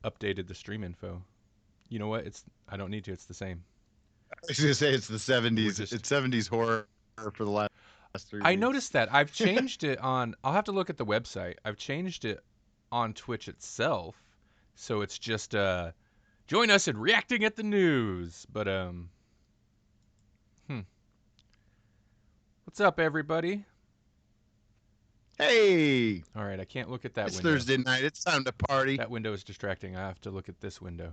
updated the stream info. You know what? I don't need to. It's the same. I was gonna say it's the We're 70s. just. It's 70s horror for the last 3 weeks. I noticed that. I've changed it on. I'll have to look at the website. I've changed it on Twitch itself, so it's just join us in reacting at the news. But hmm. What's up, everybody? Hey, All right, I can't look at that it's window. Thursday night. It's time to party. That window is distracting. I have to look at this window.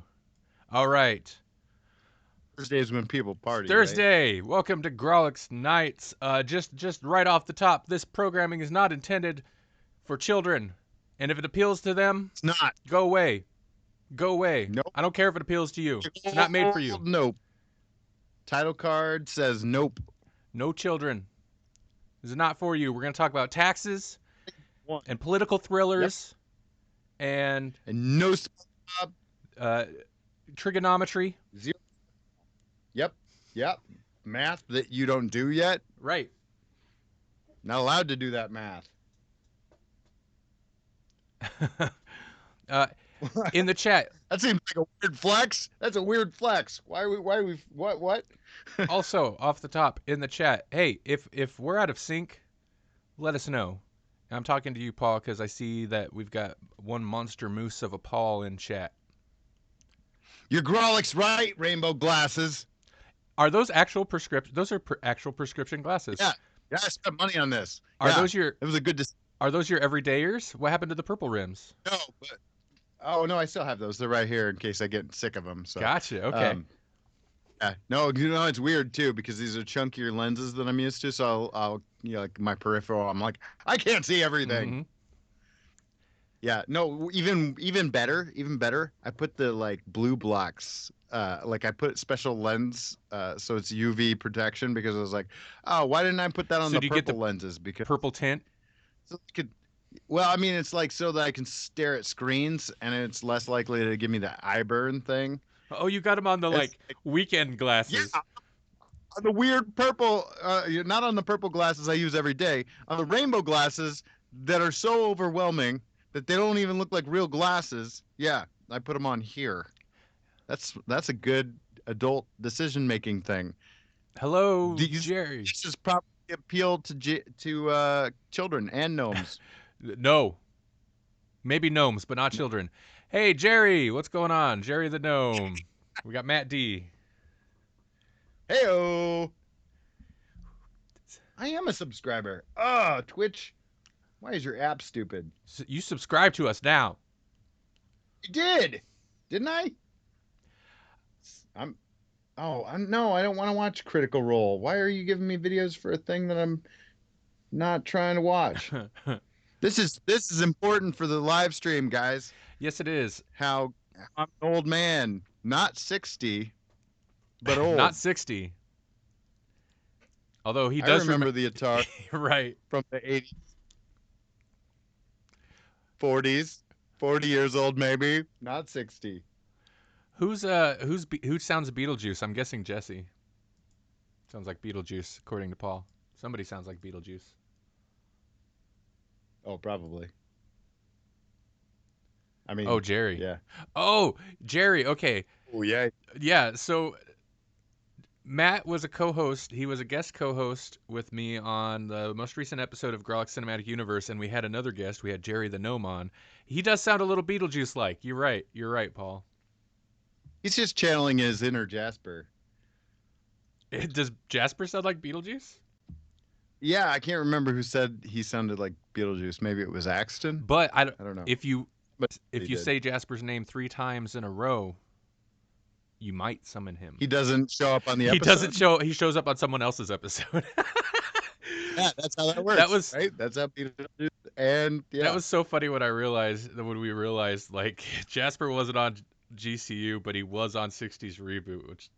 All right. Thursdays when people party, right? Thursday. Welcome to Grawlix Nights. Just right off the top, this programming is not intended for children, and if it appeals to them, It's not. go away. Go away. Nope. I don't care if it appeals to you. It's not made for you. Nope. Title card says nope. No children. This is not for you. We're going to talk about taxes and political thrillers and no SpongeBob. Trigonometry. Zero. Yep. Math that you don't do yet. Right. Not allowed to do that math. In the chat. That seems like a weird flex. That's a weird flex. Why are we what? Also, off the top, in the chat, hey, if we're out of sync, let us know. And I'm talking to you, Paul, because I see that we've got one monster moose of a Paul in chat. Your Grawlix, right? Rainbow glasses. Are those actual prescription? Those are actual prescription glasses. Yeah, I spent money on this. Are those your? It was a good. Are those your everydayers? What happened to the purple rims? No, but no, I still have those. They're right here in case I get sick of them. So gotcha. Okay. Yeah, no, it's weird too because these are chunkier lenses than I'm used to. So I'll like my peripheral. I'm like, I can't see everything. Mm-hmm. Yeah, no, even better. I put the like blue blocks. Like I put special lens, so it's UV protection because I was like, oh, why didn't I put that on the purple lenses? Because purple tint. So it could, well, I mean, it's like so that I can stare at screens and it's less likely to give me the eye burn thing. Oh, you got them on the like weekend glasses. Yeah, on the weird purple. Not on the purple glasses I use every day. On the rainbow glasses that are so overwhelming that they don't even look like real glasses. Yeah, I put them on here. That's a good adult decision making thing. Hello, Jerry. This is probably appeal to children and gnomes. No, maybe gnomes, but not children. Hey, Jerry, what's going on? Jerry the gnome. We got Matt D. Heyo. I am a subscriber. Twitch. Why is your app stupid? You subscribe to us now. You did, didn't I? No, I don't want to watch Critical Role. Why are you giving me videos for a thing that I'm not trying to watch? This is important for the live stream, guys. Yes, it is. How I'm an old man, not 60, but old. Not 60. Although he does remember the Atari right from the 80s. 40s, 40 years old maybe, not 60. Who sounds Beetlejuice? I'm guessing Jesse. Sounds like Beetlejuice, according to Paul. Somebody sounds like Beetlejuice. Oh, probably. I mean, oh, Jerry. Yeah. Oh, Jerry. Okay. Oh, yeah. Yeah. So Matt was a co-host. He was a guest co-host with me on the most recent episode of Grawlix Cinematic Universe, and we had another guest. We had Jerry the Gnome on. He does sound a little Beetlejuice-like. You're right, Paul. He's just channeling his inner Jasper. Does Jasper sound like Beetlejuice? Yeah, I can't remember who said he sounded like Beetlejuice. Maybe it was Axton. But I don't know. If you say Jasper's name 3 times in a row, you might summon him. He doesn't show up on the episode. He doesn't show. He shows up on someone else's episode. Yeah, that's how that works. That was right. That's how Beetlejuice. And yeah, that was so funny when we realized like Jasper wasn't on GCU, but he was on 60s Reboot, which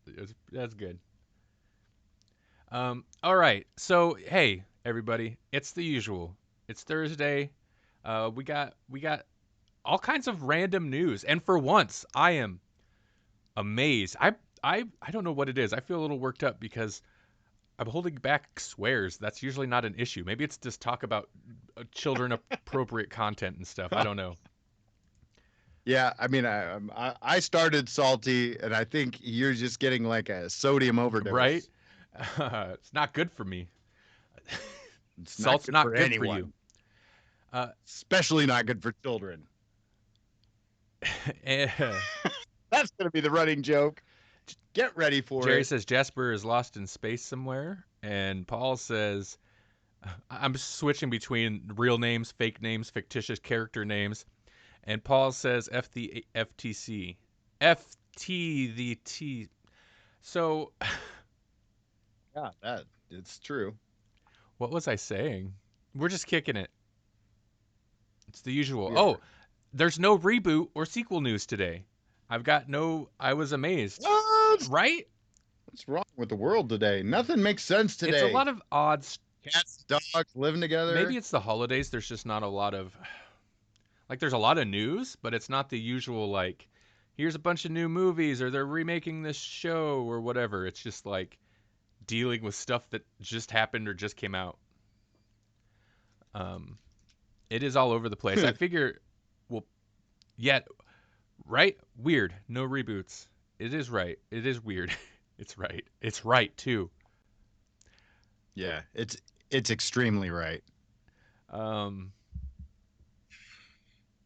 that's good. All right. So, hey, everybody, it's the usual. It's Thursday. We got all kinds of random news, and for once, I am amazed. I don't know what it is. I feel a little worked up because I'm holding back swears. That's usually not an issue. Maybe it's just talk about children appropriate content and stuff. I don't know. Yeah, I mean, I started salty, and I think you're just getting like a sodium Right? overdose. It's not good for me. It's not Salt's good for not good for you. anyone, Uh, especially not good for children. eh, That's gonna be the running joke. Get ready for Jerry it. says Jasper is lost in space somewhere, and Paul says I'm switching between real names, fake names, fictitious character names, and Paul says F the FTC, FT the T. So, Yeah, that it's true. what was I saying? We're just kicking it. It's the usual. We Oh, are. there's no reboot or sequel news today. I've got no. I was amazed. What? Right? What's wrong with the world today? Nothing makes sense It's a today. lot of odds. Cats, dogs living Maybe together. it's the holidays. There's just not a lot of like. There's a lot of news, but it's not the usual like. Here's a bunch of new movies, or they're remaking this show, or whatever. It's just like dealing with stuff that just happened or just came out. Um, it is all over the place. I figure, well, yet right? Weird. No reboots. It is right. It is weird. It's right. It's right too. Yeah, it's extremely right. Um,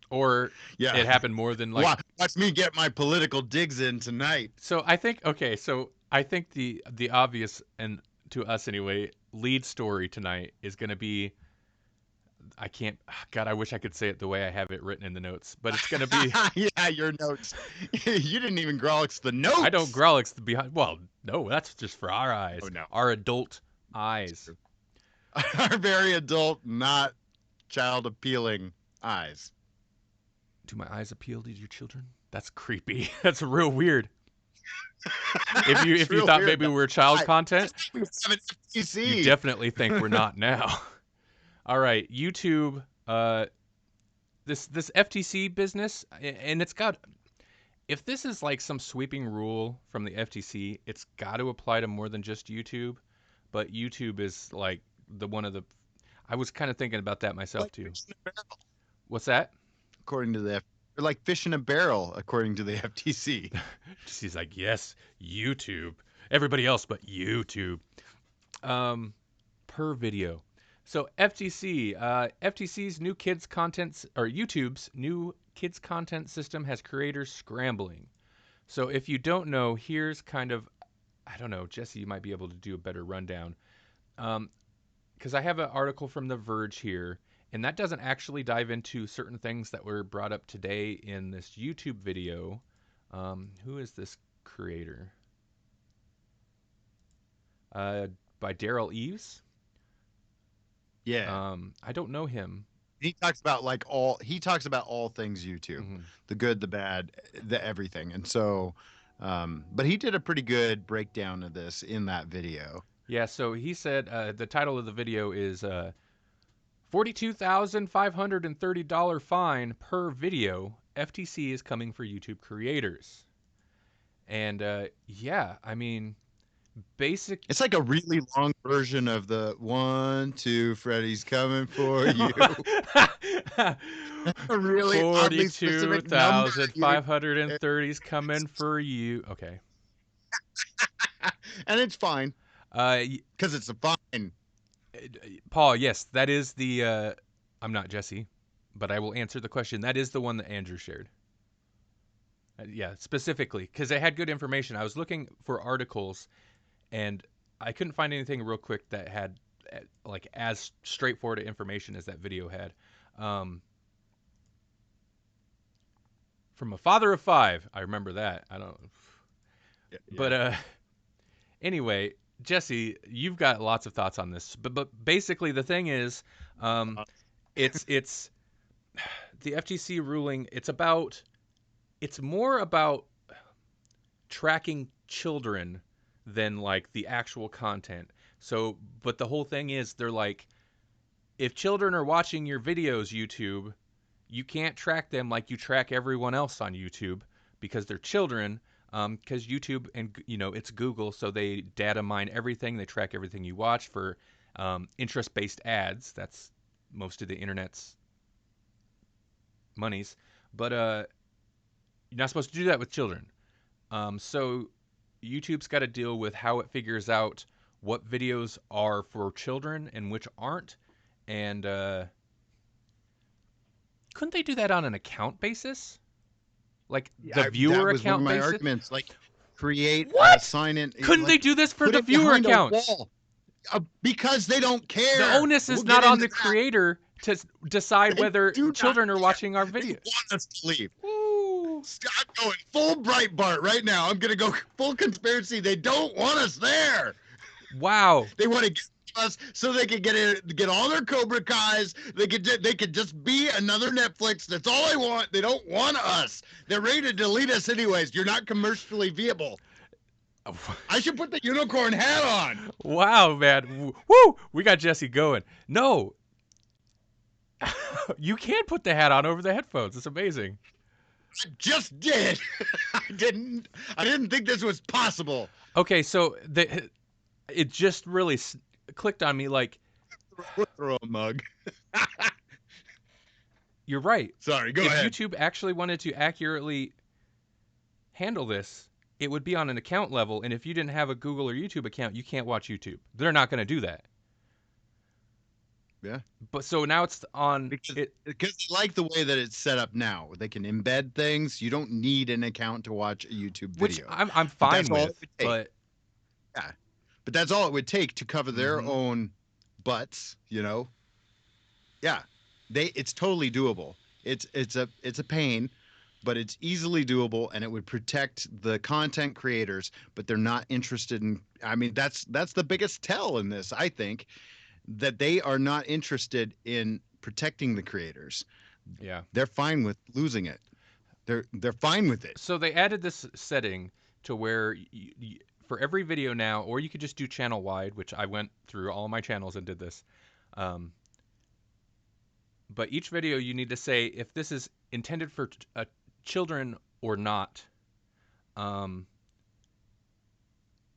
or Yeah, it happened more than like. watch me get my political digs in tonight. So I think okay. So I think the obvious and to us anyway lead story tonight is going to be. I can't. God, I wish I could say it the way I have it written in the notes, but it's going to be. Yeah, your notes. You didn't even Grawlix the I don't notes. Grawlix the behind. Well, no, that's just for our Oh eyes, no, our adult eyes. our very adult, not child appealing eyes. Do my eyes appeal to your children? That's creepy. That's real weird. If you It's if you real thought weird. maybe we were child I, content, we have an you FTC. definitely think we're not now. All right, YouTube. This FTC business, and it's got. If this is like some sweeping rule from the FTC, it's got to apply to more than just YouTube. But YouTube is like the one of the. I was kind of thinking about that myself Like too. fish in a barrel, What's that? according to the they're like fish in a barrel, according to the FTC. She's like, yes, YouTube. Everybody else but YouTube. Um, per video. So FTC's new kids content or YouTube's new kids content system has creators scrambling. So if you don't know, here's kind of I don't know, Jesse, you might be able to do a better rundown. Um, because I have an article from The Verge here, and that doesn't actually dive into certain things that were brought up today in this YouTube video. Who is this creator? Uh, by Daryl Eves. Yeah. I don't know him. He talks about all things YouTube, Hmm. the good, the bad, the everything. And so but he did a pretty good breakdown of this in that video. Yeah, so he said the title of the video is $42,530 fine per video. FTC is coming for YouTube creators. And yeah, I mean, basic. It's like a really long version of the 1, 2, Freddy's coming for you. A really oddly Forty-two specific number. thousand five hundred and thirty is coming for you. Okay. And it's fine Uh, because it's a fine. Paul, yes, that is the. I'm not Jesse, but I will answer the question. That is the one that Andrew shared. Yeah, specifically because it had good information. I was looking for articles, and I couldn't find anything real quick that had like as straightforward information as that video had. Um, from a father of five, I remember that. I don't. Yeah, yeah. But anyway, Jesse, you've got lots of thoughts on this. But basically, the thing is, um, it's the FTC ruling. It's more about tracking children than like the actual content. So, but the whole thing is they're like, if children are watching your videos, YouTube, you can't track them like you track everyone else on YouTube because they're children. Because YouTube and it's Google, so they data mine everything. They track everything you watch for interest-based ads. That's most of the internet's monies. But You're not supposed to do that with children. So YouTube's got to deal with how it figures out what videos are for children and which aren't. And couldn't they do that on an account basis? Like the That viewer was one of account my basis? arguments. Like, create a What? sign in, Couldn't they like, do this for put the it viewer behind a accounts? wall. Because they don't The care. onus We'll is get not on into the that. creator to decide They whether do not children are care. watching our They video. want us to leave. Ooh. I'm going full Breitbart right now. I'm gonna go full conspiracy. They don't want us there. Wow. They want to get us so they can get all their Cobra Kais. They could just be another Netflix. That's all they want. They don't want us. They're ready to delete us anyways. You're not commercially viable. I should put the unicorn hat on. Wow, man. Woo! We got Jesse going. No. You can put the hat on over the headphones. It's amazing. I just did. I didn't think this was possible. Okay, so it just really clicked on me like Throw a mug. you're right. Sorry, go if ahead. YouTube actually wanted to accurately handle this, it would be on an account level, and if you didn't have a Google or YouTube account, you can't watch YouTube. They're not going to do that. Yeah. But so now it's on Because it. I like the way that it's set up now. They can embed things. You don't need an account to watch a YouTube Which video. I'm fine with, but yeah, but that's all it would take to cover their Mhm. own butts. Yeah, it's totally doable. It's a pain, but it's easily doable, and it would protect the content creators. But they're not interested in. I mean, that's the biggest tell in this. I think that they are not interested in protecting the creators. Yeah. They're fine with losing it. They're fine with it. So they added this setting to where for every video now, or you could just do channel wide, which I went through all my channels and did this. But each video you need to say if this is intended for children or not.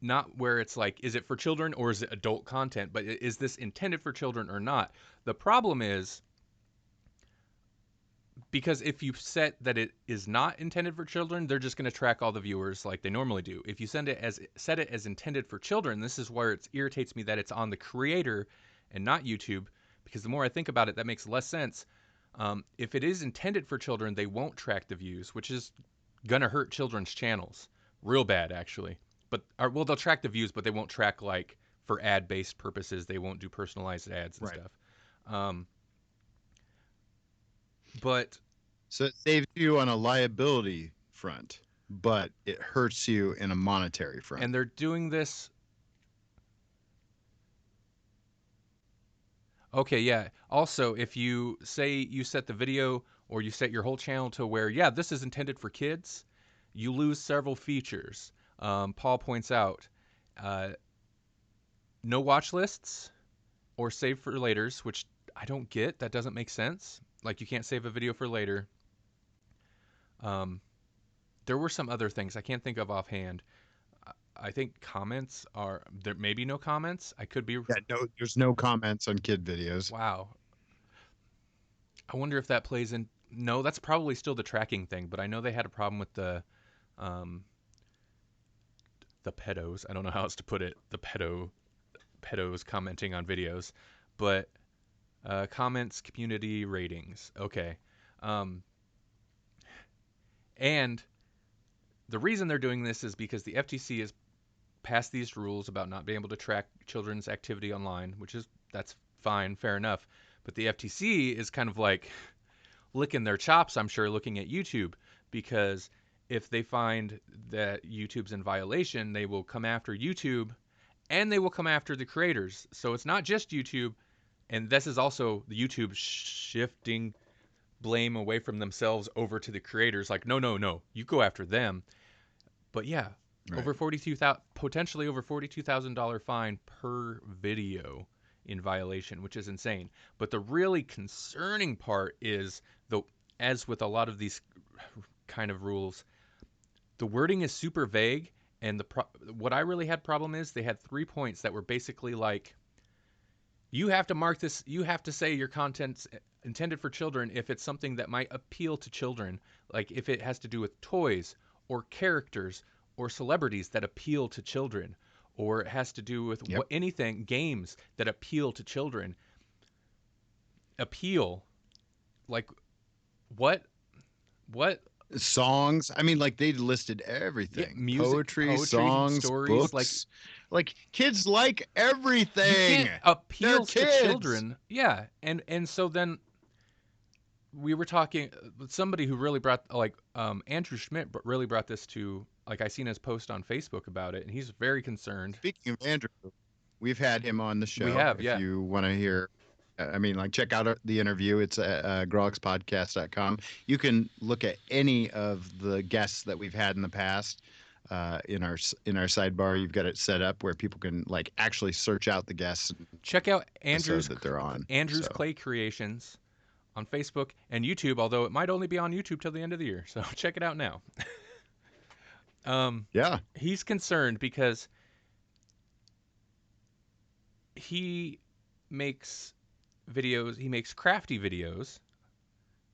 Not where it's like, is it for children or is it adult content? But is this intended for children or not? The problem is because if you set that it is not intended for children, they're just going to track all the viewers like they normally do. If you set it as intended for children, this is where it irritates me that it's on the creator and not YouTube. Because the more I think about it, that makes less sense. If it is intended for children, they won't track the views, which is gonna hurt children's channels real bad, actually. But well, they'll track the views, but they won't track like for ad-based purposes. They won't do personalized ads and Right. stuff. But So it saves you on a liability front, but it hurts you in a monetary front. and they're doing this. Okay, yeah. Also, if you say you set the video or you set your whole channel to where, yeah, this is intended for kids, you lose several features. Paul points out no watch lists or save for laters, which I don't get. That doesn't make sense. Like you can't save a video for later. There were some other things I can't think of offhand. I think comments are there. Maybe no comments. I could be. Yeah, no, there's no comments on kid videos. Wow. I wonder if that plays in. No, that's probably still the tracking thing. But I know they had a problem with the pedos. I don't know how else to put it. The pedos commenting on videos, but comments, community ratings. Okay. And the reason they're doing this is because the FTC has passed these rules about not being able to track children's activity online, that's fine, fair enough. But the FTC is kind of like licking their chops, I'm sure, looking at YouTube, because if they find that YouTube's in violation, they will come after YouTube and they will come after the creators. So it's not just YouTube, and this is also the YouTube shifting blame away from themselves over to the creators. Like, no, you go after them. But yeah, Right. potentially over $42,000 fine per video in violation, which is insane. But the really concerning part is as with a lot of these kind of rules, the wording is super vague. And what I really had problem is they had 3 points that were basically like, you have to mark this. You have to say your content's intended for children if it's something that might appeal to children, like if it has to do with toys or characters or celebrities that appeal to children, or it has to do with Yep. anything, games that appeal to children. Appeal, like what what Songs. I mean, like they listed yeah, everything. music, Poetry, poetry, songs, stories, like books. Like kids like you everything. can't They're appeals to kids. children. Yeah, and so then we were talking with somebody who really brought, like, Andrew Schmidt really brought this to, like, I seen his post on Facebook about it, and he's very concerned. Speaking of Andrew, we've had him on the We show. have, If yeah. you want to hear, I mean, like check out the interview. It's at grawlixpodcast.com. You can look at any of the guests that we've had in the past. In our sidebar, you've got it set up where people can like actually search out the guests and Check out episode that they're on. Andrew's So Clay Creations on Facebook and YouTube, although it might only be on YouTube till the end of the year. So check it out now. um, yeah, he's concerned because he makes videos. He makes crafty videos,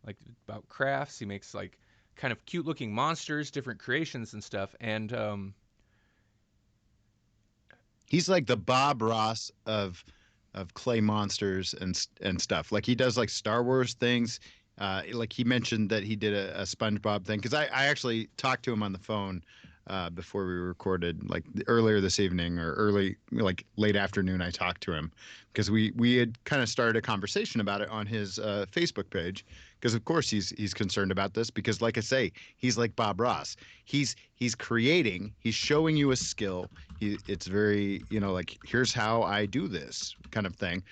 like about crafts. He makes like kind of cute looking monsters, different creations and stuff. And he's like the Bob Ross of clay monsters and stuff. Like he does like Star Wars things. Like he mentioned that he did a SpongeBob thing because I actually talked to him on the phone before we recorded, like earlier this evening or early like late afternoon. I talked to him because we had kind of started a conversation about it on his Facebook page because of course he's concerned about this because like I say he's like Bob Ross. He's creating. He's showing you a skill. It's very like here's how I do this kind of thing,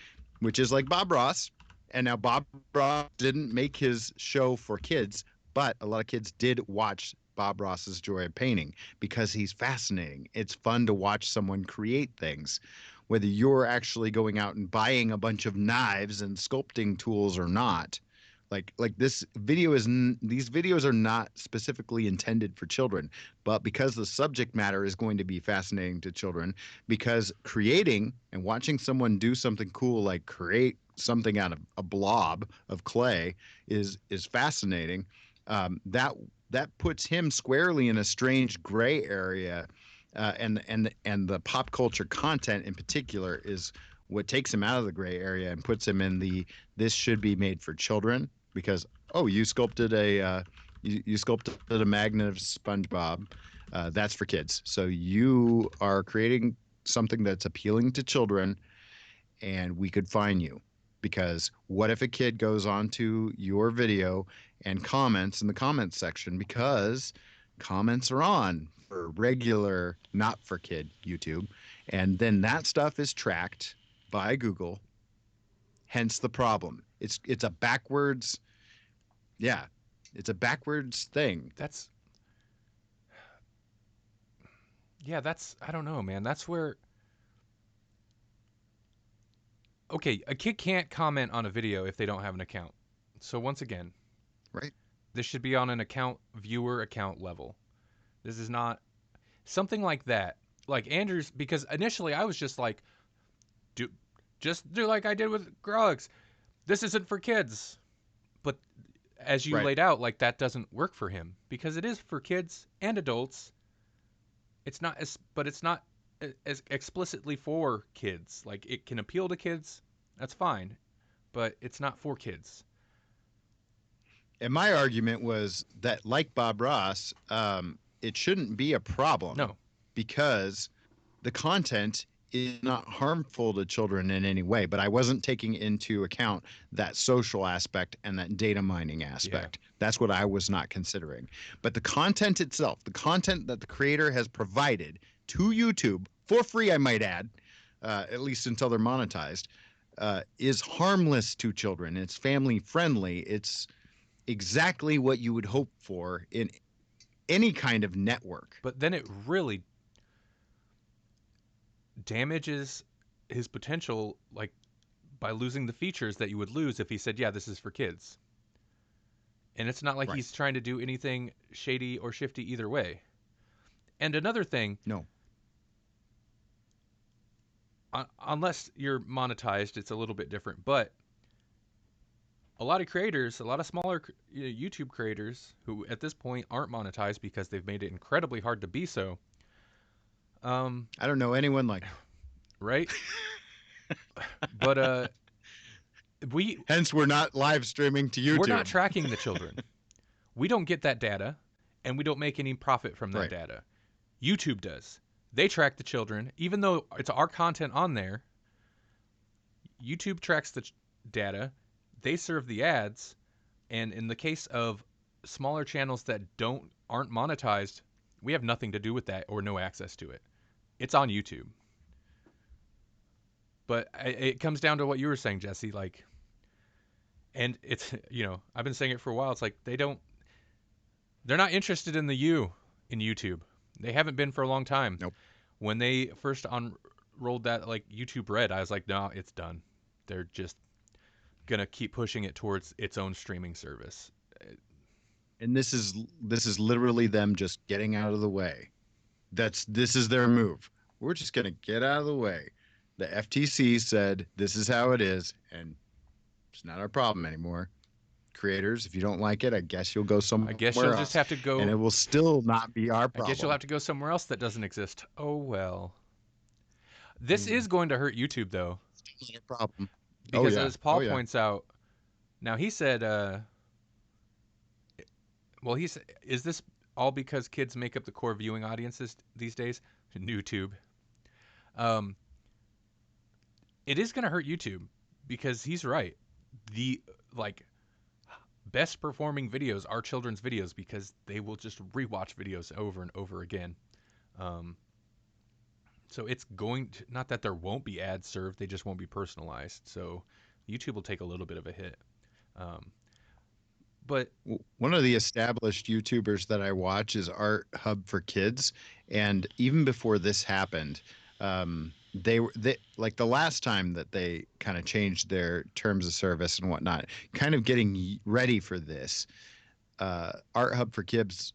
which is like Bob Ross. And now Bob Ross didn't make his show for kids, but a lot of kids did watch Bob Ross's Joy of Painting because he's fascinating. It's fun to watch someone create things, whether you're actually going out and buying a bunch of knives and sculpting tools or not. Like this video these videos are not specifically intended for children, but because the subject matter is going to be fascinating to children, because creating and watching someone do something cool like create something out of a blob of clay is fascinating. That puts him squarely in a strange gray area, and the pop culture content in particular is what takes him out of the gray area and puts him in the this should be made for children because you sculpted you sculpted a magnet of SpongeBob, that's for kids. So you are creating something that's appealing to children, and we could fine you because what if a kid goes onto your video and comments in the comments section because comments are on for regular not for kid YouTube, and then that stuff is tracked by Google, hence the problem. It's a backwards, yeah, it's a backwards thing. that's yeah, that's I don't know, man. That's where okay, a kid can't comment on a video if they don't have an account. So once again, Right. this should be on an account viewer account level. This is not something like that. Like Andrew's, because initially I was just like, do just do like I did with Grawlix. This isn't for kids. But as you Right. laid out, like that doesn't work for him because it is for kids and adults. But it's not as explicitly for kids. Like it can appeal to kids, that's fine, but it's not for kids. And my argument was that, like Bob Ross, it shouldn't be a problem No, because the content is not harmful to children in any way. But I wasn't taking into account that social aspect and that data mining yeah, aspect. That's what I was not considering. But the content itself, the content that the creator has provided to YouTube for free, I might add, at least until they're monetized, is harmless to children. It's family friendly. It's exactly what you would hope for in any kind of network. but then it really damages his potential, like by losing the features that you would lose if he said, "Yeah, this is for kids." And it's not like Right. he's trying to do anything shady or shifty either way. And another thing, No. unless you're monetized, it's a little bit different. But a lot of creators, a lot of smaller YouTube creators who at this point aren't monetized because they've made it incredibly hard to be so. Um, I don't know anyone like. right? But we Hence, we're not live streaming to we're not YouTube. tracking the children. We don't get that data, and we don't make any profit from that Right. data. YouTube does. They track the children, even though it's our content on there. YouTube tracks the data. They serve the ads, and in the case of smaller channels that aren't monetized, we have nothing to do with that or no access to it. It's on YouTube. But it comes down to what you were saying, Jesse. Like, and it's I've been saying it for a while. It's like they're not interested in the U in YouTube. They haven't been for a long time. Nope. When they first unrolled that like YouTube Red, I was like, no, it's done. They're just gonna keep pushing it towards its own streaming service. And this is literally them just getting out of the way. This is their move. We're just gonna get out of the way. The FTC said this is how it is, and it's not our problem anymore. Creators, if you don't like it, I guess you'll go somewhere I guess you'll else, just have to go. and it will still not be our I problem. guess you'll have to go somewhere else that doesn't exist. Oh well. This is going to hurt YouTube though, It's not a problem. because yeah. as Paul Oh, yeah. points out, now he said, well, is this all because kids make up the core viewing audiences these days? YouTube. Um, it is going to hurt YouTube because he's right. The like best performing videos are children's videos because they will just rewatch videos over and over again. Um, so it's going to, not that there won't be ads served, they just won't be personalized. So YouTube will take a little bit of a hit. Um, but One of the established YouTubers that I watch is Art Hub for Kids, and even before this happened, they like the last time that they kind of changed their terms of service and whatnot, kind of getting ready for this. Art Hub for Kids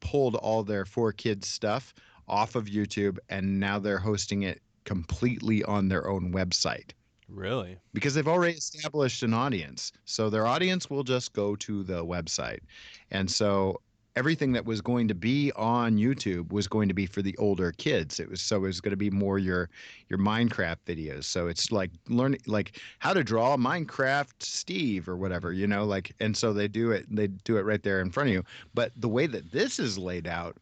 pulled all their 4Kids stuff off of YouTube, and now they're hosting it completely on their own website really, because they've already established an audience. So their audience will just go to the website. And so everything that was going to be on YouTube was going to be for the older kids. It was going to be more your Minecraft videos. So it's like learning like how to draw Minecraft Steve or whatever, like, and so they do it right there in front of you. But the way that this is laid out,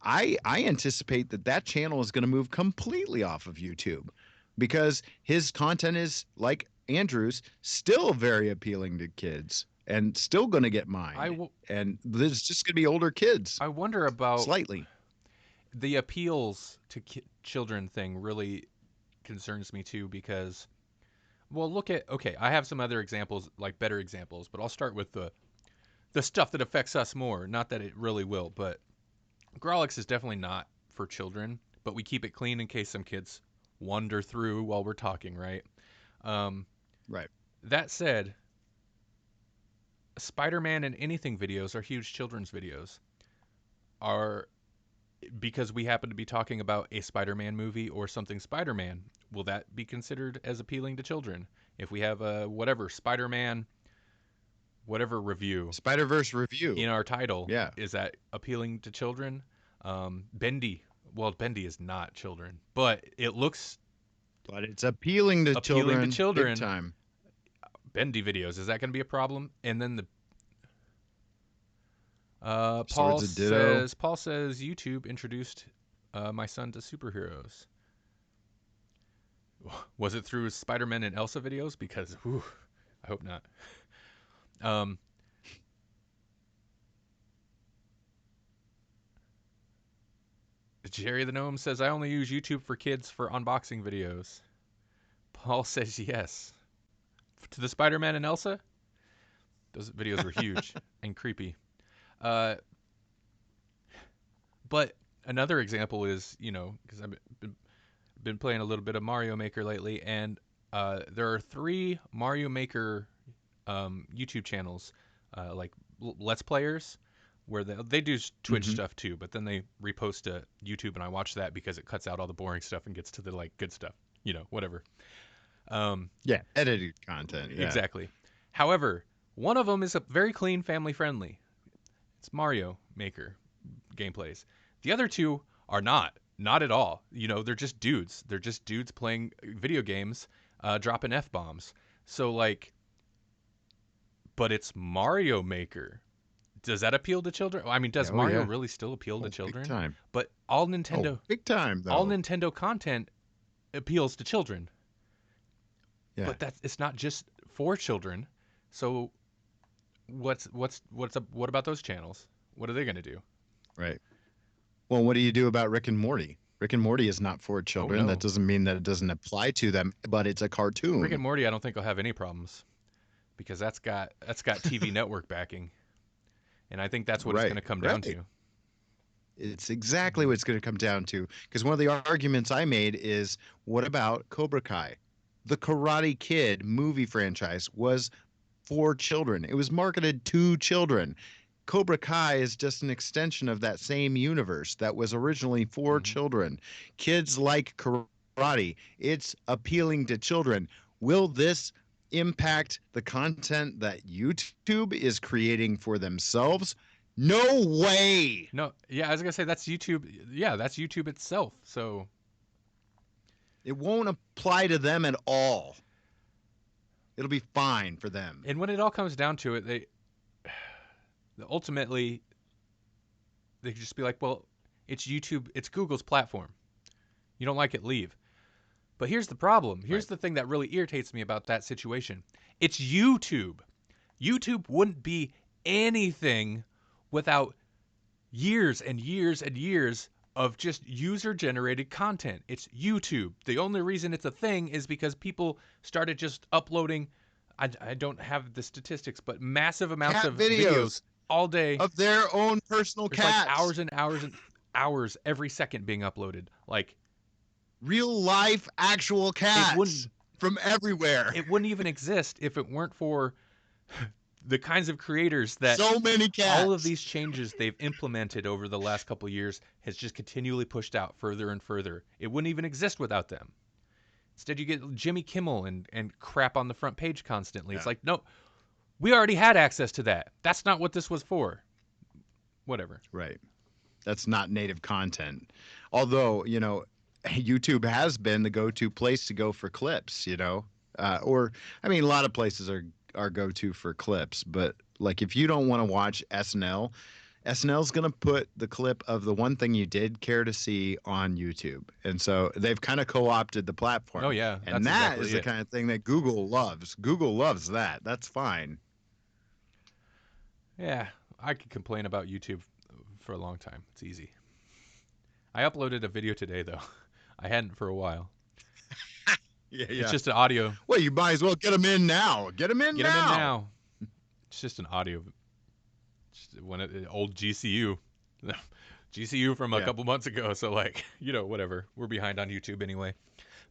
I anticipate that channel is going to move completely off of YouTube, because his content is, like Andrew's, still very appealing to kids and still going to get mined. And there's just going to be older kids. I wonder about Slightly. the appeals to children thing really concerns me too, because, well, okay, I have some other examples, like better examples, but I'll start with the stuff that affects us more. Not that it really will, but Grawlix is definitely not for children, but we keep it clean in case some kids wander through while we're talking, right? Right. That said, Spider-Man and anything videos are huge children's videos. Because we happen to be talking about a Spider-Man movie or something Spider-Man, will that be considered as appealing to children? If we have a whatever Spider-Man, whatever review, Spider-Verse review in our title, yeah, is that appealing to children? Bendy is not children, but it looks. But it's appealing to children. Big time. Bendy videos, is that going to be a problem? And then the Paul says YouTube introduced my son to superheroes. Was it through Spider-Man and Elsa videos? Because I hope not. Jerry the Gnome says, I only use YouTube for kids for unboxing videos. Paul says yes. To the Spider-Man and Elsa? Those videos were huge and creepy. But another example is, because I've been playing a little bit of Mario Maker lately, and there are 3 Mario Maker YouTube channels, like Let's Players, where they do Twitch stuff too, but then they repost to YouTube, and I watch that because it cuts out all the boring stuff and gets to the like good stuff, whatever. Yeah, edited content. Yeah. Exactly. However, one of them is a very clean, family friendly. It's Mario Maker gameplays. The other two are not at all. You know, they're just dudes. They're just dudes playing video games, dropping f bombs. So like, but it's Mario Maker. Does that appeal to children? I mean, does Yeah, oh Mario yeah. really still appeal to Oh, big children? time. But Oh, big time all though. Nintendo content appeals to children. Yeah. But it's not just for children. So what about those channels? What are they going to do? Right. Well, what do you do about Rick and Morty? Rick and Morty is not for Oh children. That no. doesn't mean that it doesn't apply to them, but it's a Rick cartoon. and Morty I don't think will have any problems because that's got TV network backing. And I think that's what it's going Right. to come down Right. to. It's exactly Mhm. what it's going to come down to. Because one of the arguments I made is, what about Cobra Kai? The Karate Kid movie franchise was for children. It was marketed to children. Cobra Kai is just an extension of that same universe that was originally for Mhm. children. Kids like karate. It's appealing to children. Will this impact the content that YouTube is creating for themselves? No way. No, yeah, I was going to say that's YouTube. Yeah, that's YouTube itself. So, It won't apply to them at all. It'll be fine for them. and when it all comes down to it, they ultimately they could just be like, "Well, it's YouTube, it's Google's platform. You don't like it, leave." But here's the problem. Right. Here's the thing that really irritates me about that situation. It's YouTube. YouTube wouldn't be anything without years and years and years of just user generated content. It's YouTube. The only reason it's a thing is because people started just uploading, I don't have the statistics, but massive amounts Cat of videos videos all day. of their own personal There's like cats. hours and hours and hours every second being uploaded. Like Real life actual it cats wouldn't from everywhere. it wouldn't even exist if it weren't for the kinds of creators that So many all of cats. these changes they've implemented over the last couple of years has just continually pushed out further and further. It wouldn't even exist without them. Instead, you get Jimmy Kimmel and crap on the front page constantly. It's Yeah. like, no, we already had access to that. That's not what this was for. Whatever. Right. That's not native content. Although, YouTube has been the go-to place to go for clips. Or I mean, a lot of places are go-to for clips, but like if you don't want to watch SNL, SNL's going to put the clip of the one thing you did care to see on YouTube. And so they've kind of co-opted the Oh platform. yeah, And that's that is exactly the it. kind of thing that Google loves. Google loves that. That's fine. Yeah, I could complain about YouTube for a long time. It's easy. I uploaded a video today though. I hadn't for a while. Yeah, It's yeah. just an audio. Well, you might as well get them in now. Get them in Get them in now. now. It's just an audio. Just old GCU. GCU from a Yeah. couple months ago. So like, whatever. We're behind on YouTube anyway.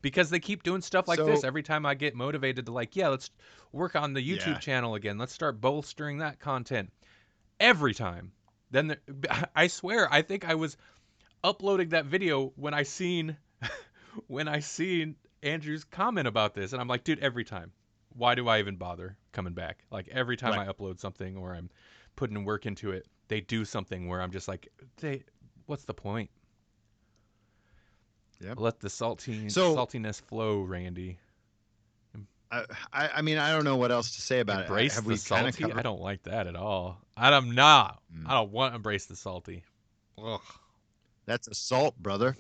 Because they keep doing stuff like this So, every time I get motivated to like, yeah, let's work on the YouTube yeah. channel again. Let's start bolstering that content. Every time. Then I swear, I think I was uploading that video when I seen Andrew's comment about this, and I'm like, dude, every time. Why do I even bother coming back? Like every time Right. I upload something or I'm putting work into it, they do something where I'm just like, what's the point? Yep. Let the So, saltiness flow, Randy. I mean, I don't know what else to say about it. Embrace Have the we kind of salty? I covered? don't like that at all. I'm not. Mm. I don't want to embrace the salty. Ugh. That's assault, brother.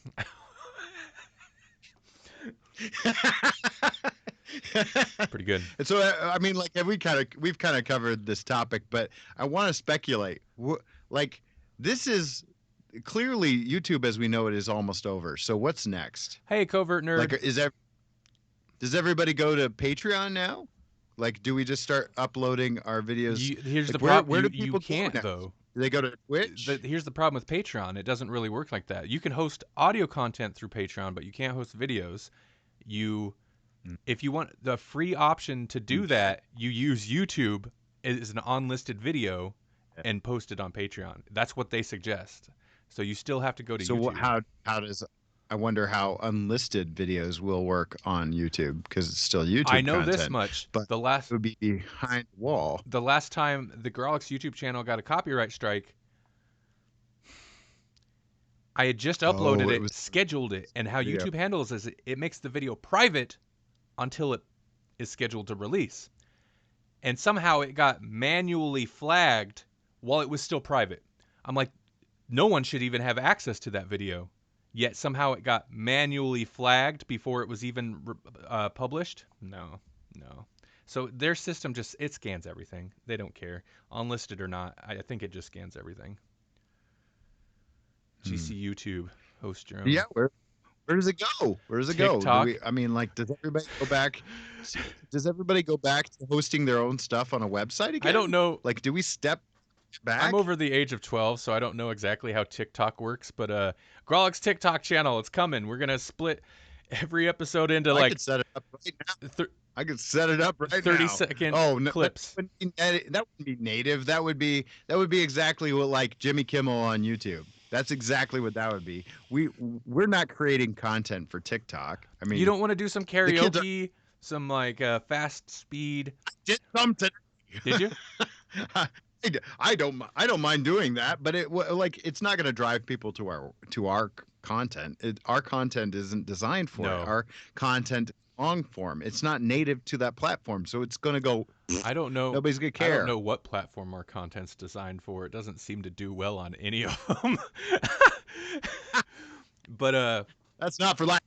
Pretty good. And so, I mean, like, we've kind of covered this topic, but I want to speculate. Like, this is clearly YouTube as we know it is almost over. So, what's next? Hey, covert nerd. Like, does everybody go to Patreon now? Like, do we just start uploading our videos? Here's the Like, problem. where do You people go can't now? though. Do they go to Twitch? Here's the problem with Patreon. It doesn't really work like that. You can host audio content through Patreon, but you can't host videos. You, Mm. if you want the free option to do that, you use YouTube as an unlisted video and post it on Patreon. That's what they suggest. So you still have to go to So YouTube. how does I wonder how unlisted videos will work on YouTube because it's still I YouTube know this content, much. but it would be behind the wall. The last time the Grawlix YouTube channel got a copyright strike, I had just uploaded Oh, it it, was scheduled it, and how video. YouTube handles is it makes the video private until it is scheduled to release. And somehow it got manually flagged while it was still private. I'm like, no one should even have access to that video. Yet somehow it got manually flagged before it was even published. No, no. So their system just it scans everything. They don't care, unlisted or not. I think it just scans everything. Hmm. GC YouTube, host your Yeah, own. where does it go? Where does it go? Do TikTok. we? I mean, like, does everybody go back? Does everybody go back to hosting their own stuff on a website I don't again? know. Like, do we step I'm back? over the age of 12, so I don't know exactly how TikTok works. But Grawlix TikTok channel, it's coming. We're gonna split every episode into I like could set it up right now. th- I could set it up right 30 now. second Oh no, clips. that wouldn't be native. That would be exactly what like Jimmy Kimmel on YouTube. That's exactly what that would be. We're not creating content for TikTok. I You mean, don't want to do some the kids are karaoke, some like fast speed. did something. Did you? I don't mind doing that, but like it's not going to drive people to our content. Our content isn't designed for it. No. Our content is long form. It's not native to that platform, so it's going to go. I don't know. Nobody's going to I care. don't know what platform our content's designed for. It doesn't seem to do well on any of them. But That's not for lack.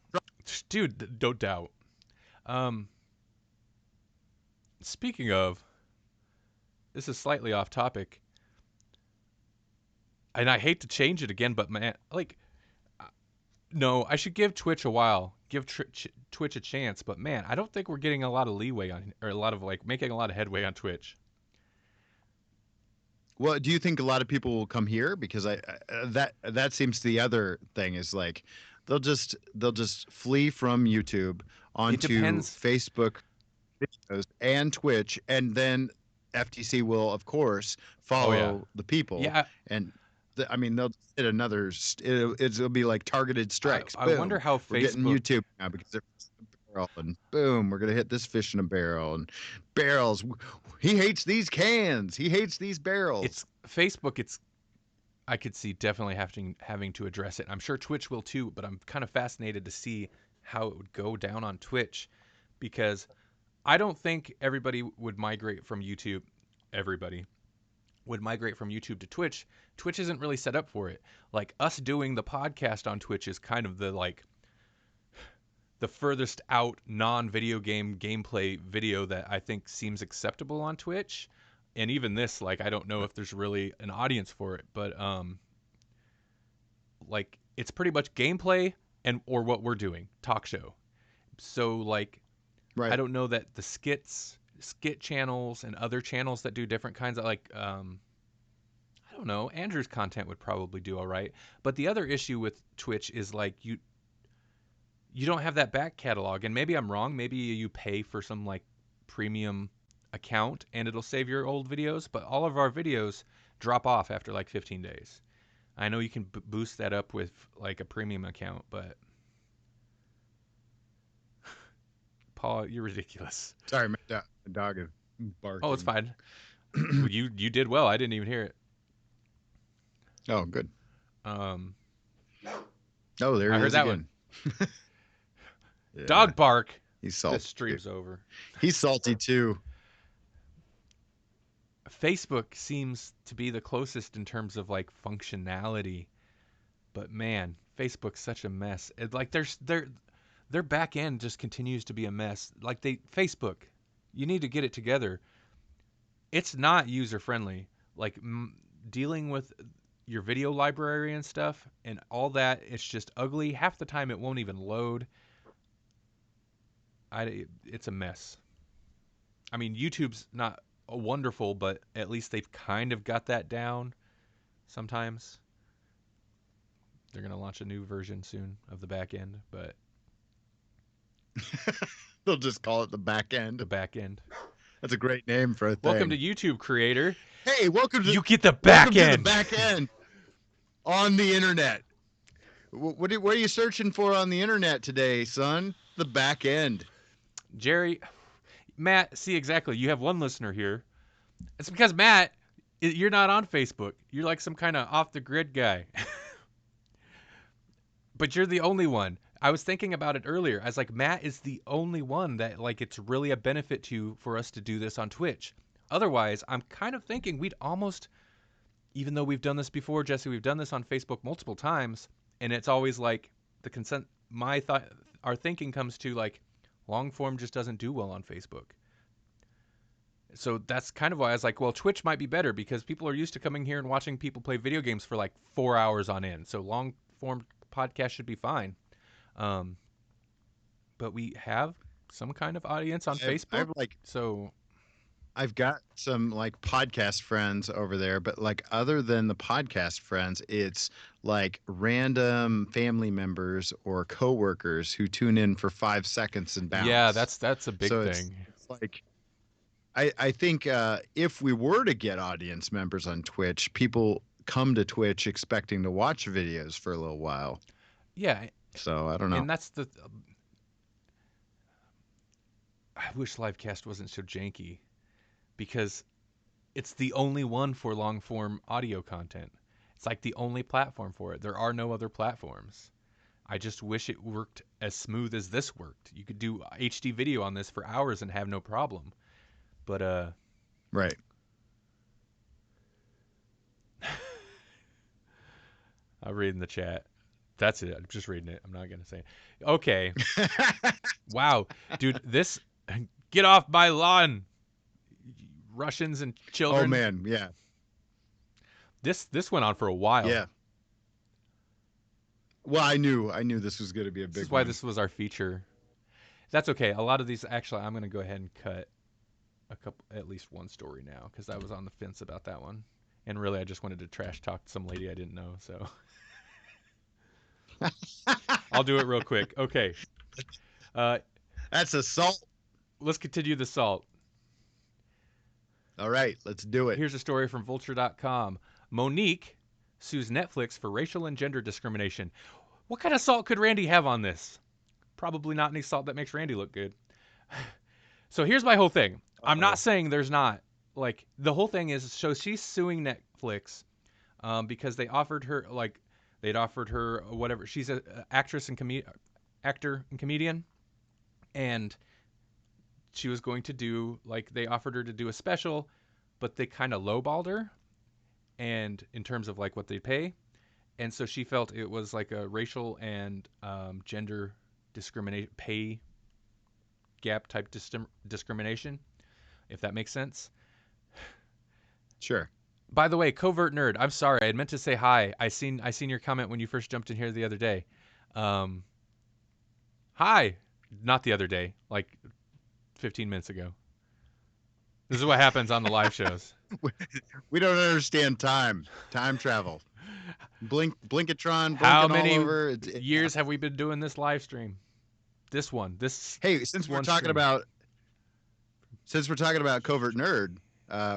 dude, don't doubt. Um, Speaking of, this is slightly off topic, and I hate to change it again, but man, like, no, I should give Twitch a while, give Twitch a chance. But man, I don't think we're getting a lot of leeway on, or a lot of like making a lot of headway on Twitch. Well, do you think a lot of people will come here? Because that seems the other thing is like they'll just flee from YouTube It onto depends. Facebook videos and Twitch, and then FTC will of course Oh yeah, follow the people, yeah. and I mean they'll hit another. It'll be like targeted strikes. I Boom, wonder how we're getting Facebook. YouTube now because they're a barrel, and boom, we're gonna hit this fish in a barrel and barrels. He hates these cans. He hates these barrels. It's Facebook. It's I could see definitely having to address it. I'm sure Twitch will too, but I'm kind of fascinated to see how it would go down on Twitch because I don't think everybody would migrate from YouTube. Everybody would migrate from YouTube to Twitch. Twitch isn't really set up for it. Like us doing the podcast on Twitch is kind of the furthest out non-video game gameplay video that I think seems acceptable on Twitch. And even this, like, I don't know if there's really an audience for it, but like, it's pretty much gameplay and or what we're doing, talk show. So like, I right. don't know that the skit channels, and other channels that do different kinds of like, I don't know. Andrew's content would probably do all right, but the other issue with Twitch is like you don't have that back catalog, and maybe I'm wrong. Maybe you pay for some like premium account and it'll save your old videos, but all of our videos drop off after like 15 days. I know you can boost that up with like a premium account, but Paul, you're ridiculous. Sorry, my dog is barking. Oh, it's fine. You did well. I didn't even hear it. Oh, good. Um, Oh, there I he heard is that again. Yeah, Dog bark. he's salty. This stream's over. He's salty too. Facebook seems to be the closest in terms of like functionality, but man, Facebook's such a mess. It, like their back end just continues to be a mess. Like Facebook, you need to get it together. It's not user friendly. Like dealing with your video library and stuff and all that, it's just ugly. Half the time it won't even load. It's a mess. I mean, YouTube's not wonderful, but at least they've kind of got that down. Sometimes they're gonna launch a new version soon of the back end, but They'll just call it the back end. the back end. That's a great name for a thing. Welcome to YouTube, creator. Hey, welcome to You get the welcome back to the end. back end on the internet. What are you searching for on the internet today, son? The back end. Jerry, Matt, see exactly. You have one listener here. It's because Matt, you're not on Facebook. You're like some kind of off the grid guy. But you're the only one. I was thinking about it earlier. I was like, Matt is the only one that like it's really a benefit to for us to do this on Twitch. Otherwise, I'm kind of thinking we'd almost, even though we've done this before, Jesse, we've done this on Facebook multiple times, and it's always like the consent. My thought, our thinking comes to like, long form just doesn't do well on Facebook. So that's kind of why I was like, well, Twitch might be better because people are used to coming here and watching people play video games for like 4 hours on end. So long form podcast should be fine. Um, but we have some kind of audience on Facebook. So I've got some like podcast friends over there, but like other than the podcast friends, it's like random family members or coworkers who tune in for 5 seconds and bounce. yeah, that's a big thing. It's like I think if we were to get audience members on Twitch, people come to Twitch expecting to watch videos for a little while. Yeah. So I don't know. And that's the. I wish Livecast wasn't so janky, because it's the only one for long form audio content. It's like the only platform for it. There are no other platforms. I just wish it worked as smooth as this worked. You could do HD video on this for hours and have no problem. But right. I'm reading the chat. That's it. I'm just reading it. I'm not gonna say it. Okay. Wow, dude, this get off my lawn, Russians and children. Oh man, yeah. This went on for a while. Yeah. Well, I knew this was going to be a big. This is why this was our feature. That's okay. A lot of these, actually, I'm gonna go ahead and cut at least one story now, because I was on the fence about that one, and really I just wanted to trash talk some lady I didn't know. So I'll do it real quick. Okay. That's assault. Let's continue the salt. All right, let's do it. Here's a story from vulture.com. Monique sues Netflix for racial and gender discrimination. What kind of salt could Randy have on this? Probably not any salt that makes Randy look good. So here's my whole thing. I'm not saying there's not. Like, the whole thing is, so she's suing Netflix because they'd offered her whatever. She's an actress and actor and comedian, and she was going to do, like, they offered her to do a special, but they kind of lowballed her, and in terms of like what they pay, and so she felt it was like a racial and gender discrimination, pay gap type discrimination, if that makes sense. Sure. By the way, Covert Nerd, I'm sorry, I had meant to say hi. I seen your comment when you first jumped in here the other day. Hi. Not the other day, like 15 minutes ago. This is what happens on the live shows. We don't understand time travel. Blinkatron, how many all over. years have we been doing this live stream? Hey, since we're talking about Covert Nerd,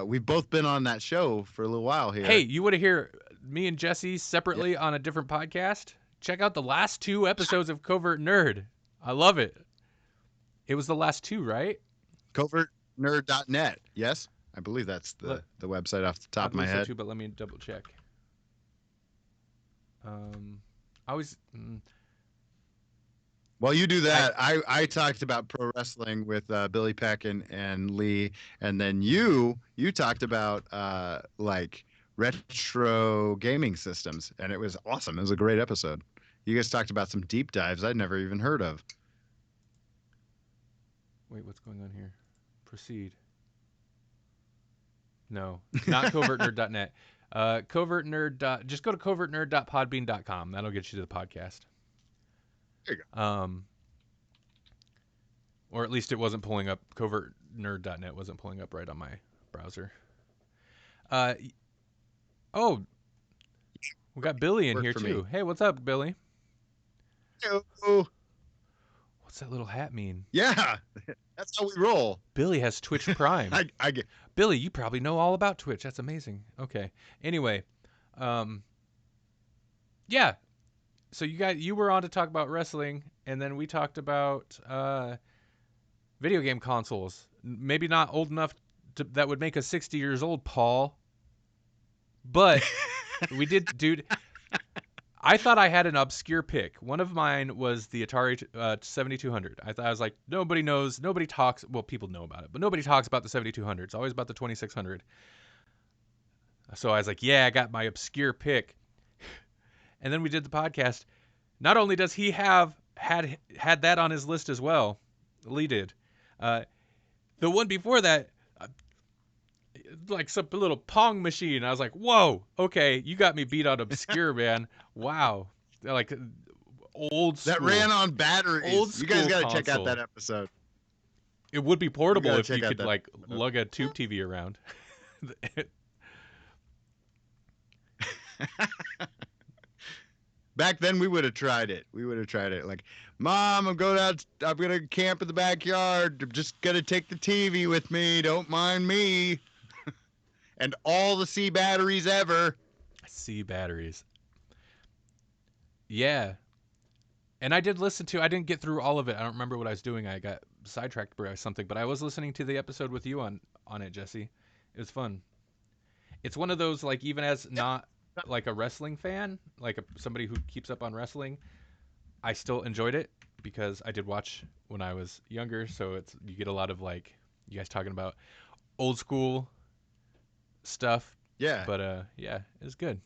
we've both been on that show for a little while here. Hey, you want to hear me and Jesse separately on a different podcast? Check out the last 2 episodes of Covert Nerd. I love it. It was the last 2, right? CovertNerd.net. Yes, I believe that's the website off the top of my head. So too, but let me double check. I was. While you do that, I talked about pro wrestling with Billy Peck and Lee, and then you talked about like retro gaming systems, and it was awesome. It was a great episode. You guys talked about some deep dives I'd never even heard of. Wait, what's going on here? Proceed. No, not covertnerd.net. Just go to covertnerd.podbean.com. That'll get you to the podcast. There you go. Or at least it wasn't pulling up. Covertnerd.net wasn't pulling up right on my browser. Oh, we got Billy in here too. Hey, what's up, Billy? Hello. What's that little hat mean? Yeah, that's how we roll. Billy has Twitch Prime. I get. Billy, you probably know all about Twitch. That's amazing. Okay. Anyway, yeah. So you were on to talk about wrestling, and then we talked about video game consoles. Maybe not old enough that would make us 60 years old, Paul. But we did, dude. I thought I had an obscure pick. One of mine was the Atari 7200. I was like, nobody knows, nobody talks. Well, people know about it, but nobody talks about the 7200. It's always about the 2600. So I was like, yeah, I got my obscure pick. And then we did the podcast. Not only does he have had that on his list as well, Lee did. Uh, the one before that, like some little Pong machine. I was like, whoa, okay, you got me beat on obscure, man. Wow, like old school. That ran on batteries. Old You guys school got to check out console. that episode. It would be portable if you check out could that like episode. lug a tube TV around. Back then, we would have tried it. We would have tried it. Like, Mom, I'm going out. I'm gonna camp in the backyard. I'm just gonna take the TV with me. Don't mind me. And all the C batteries ever. C batteries. Yeah. And I did listen to. I didn't get through all of it. I don't remember what I was doing. I got sidetracked by something, but I was listening to the episode with you on it, Jesse. It was fun. It's one of those, like, even as not like a wrestling fan, like somebody who keeps up on wrestling, I still enjoyed it because I did watch when I was younger. So you get a lot of like you guys talking about old school stuff. Yeah. But yeah, it was good.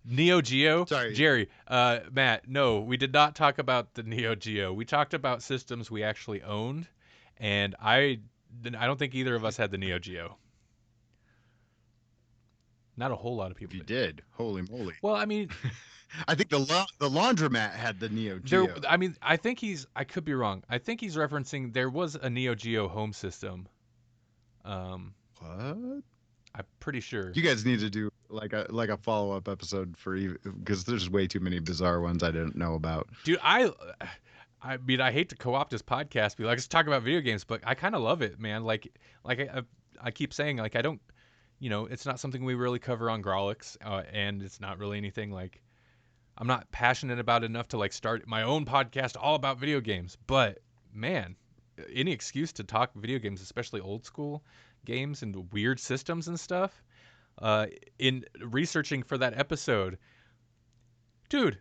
Neo Geo. Sorry. Jerry, Matt, no, we did not talk about the Neo Geo. We talked about systems we actually owned, and I don't think either of us had the Neo Geo. Not a whole lot of people You did. Holy moly. Well, I mean, I think the laundromat had the Neo Geo. I mean, I think I could be wrong. I think he's referencing there was a Neo Geo home system. What? I'm pretty sure. You guys need to do like a follow-up episode for because there's way too many bizarre ones I didn't know about. Dude, I mean, I hate to co-opt this podcast, be like, let's talk about video games, but I kind of love it, man. Like I keep saying, like, I don't, it's not something we really cover on Grawlix, and it's not really anything like I'm not passionate about enough to like start my own podcast all about video games. But man, any excuse to talk video games, especially old school games and the weird systems and stuff. In researching for that episode, dude,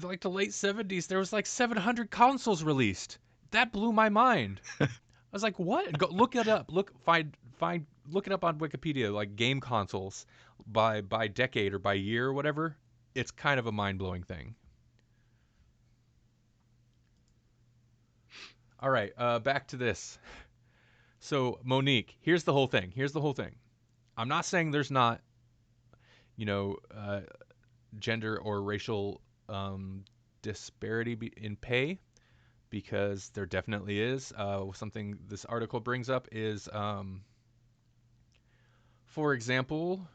like the late 70s, there was like 700 consoles released. That blew my mind. I was like, what? Go look it up. Look it up on Wikipedia, like game consoles by decade or by year or whatever. It's kind of a mind-blowing thing. All right, back to this. So, Monique, here's the whole thing. I'm not saying there's not, gender or racial disparity in pay, because there definitely is. Something this article brings up is, for example,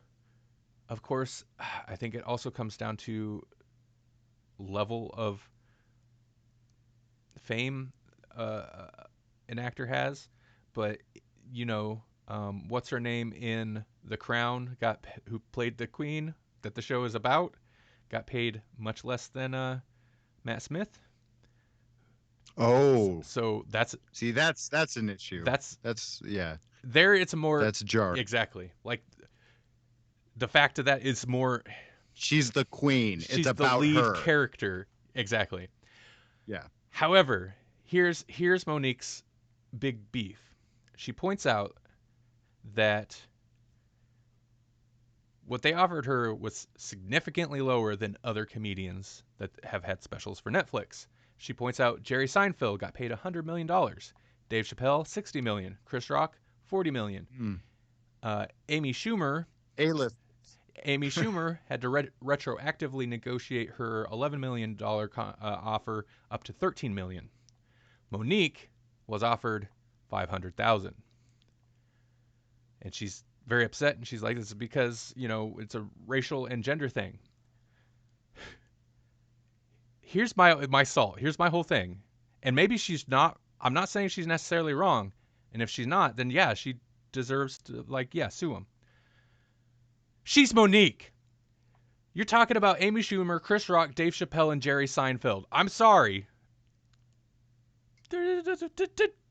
of course, I think it also comes down to level of fame an actor has, but what's her name in The Crown who played the Queen that the show is about, got paid much less than Matt Smith. Oh, so that's an issue. That's yeah. There, it's more. That's jarring. Exactly. Like the fact of that is more. She's the queen. She's it's about the lead her character. Exactly. Yeah. However, here's Monique's big beef. She points out that what they offered her was significantly lower than other comedians that have had specials for Netflix. She points out Jerry Seinfeld got paid $100 million, Dave Chappelle $60 million, Chris Rock $40 million. Amy Schumer, A-list. Amy Schumer had to retroactively negotiate her $11 million offer up to $13 million. Monique was offered $500,000, and she's very upset. And she's like, "This is because it's a racial and gender thing." Here's my salt. Here's my whole thing. And maybe she's not. I'm not saying she's necessarily wrong. And if she's not, then yeah, she deserves to sue him. She's Monique. You're talking about Amy Schumer, Chris Rock, Dave Chappelle, and Jerry Seinfeld. I'm sorry. They're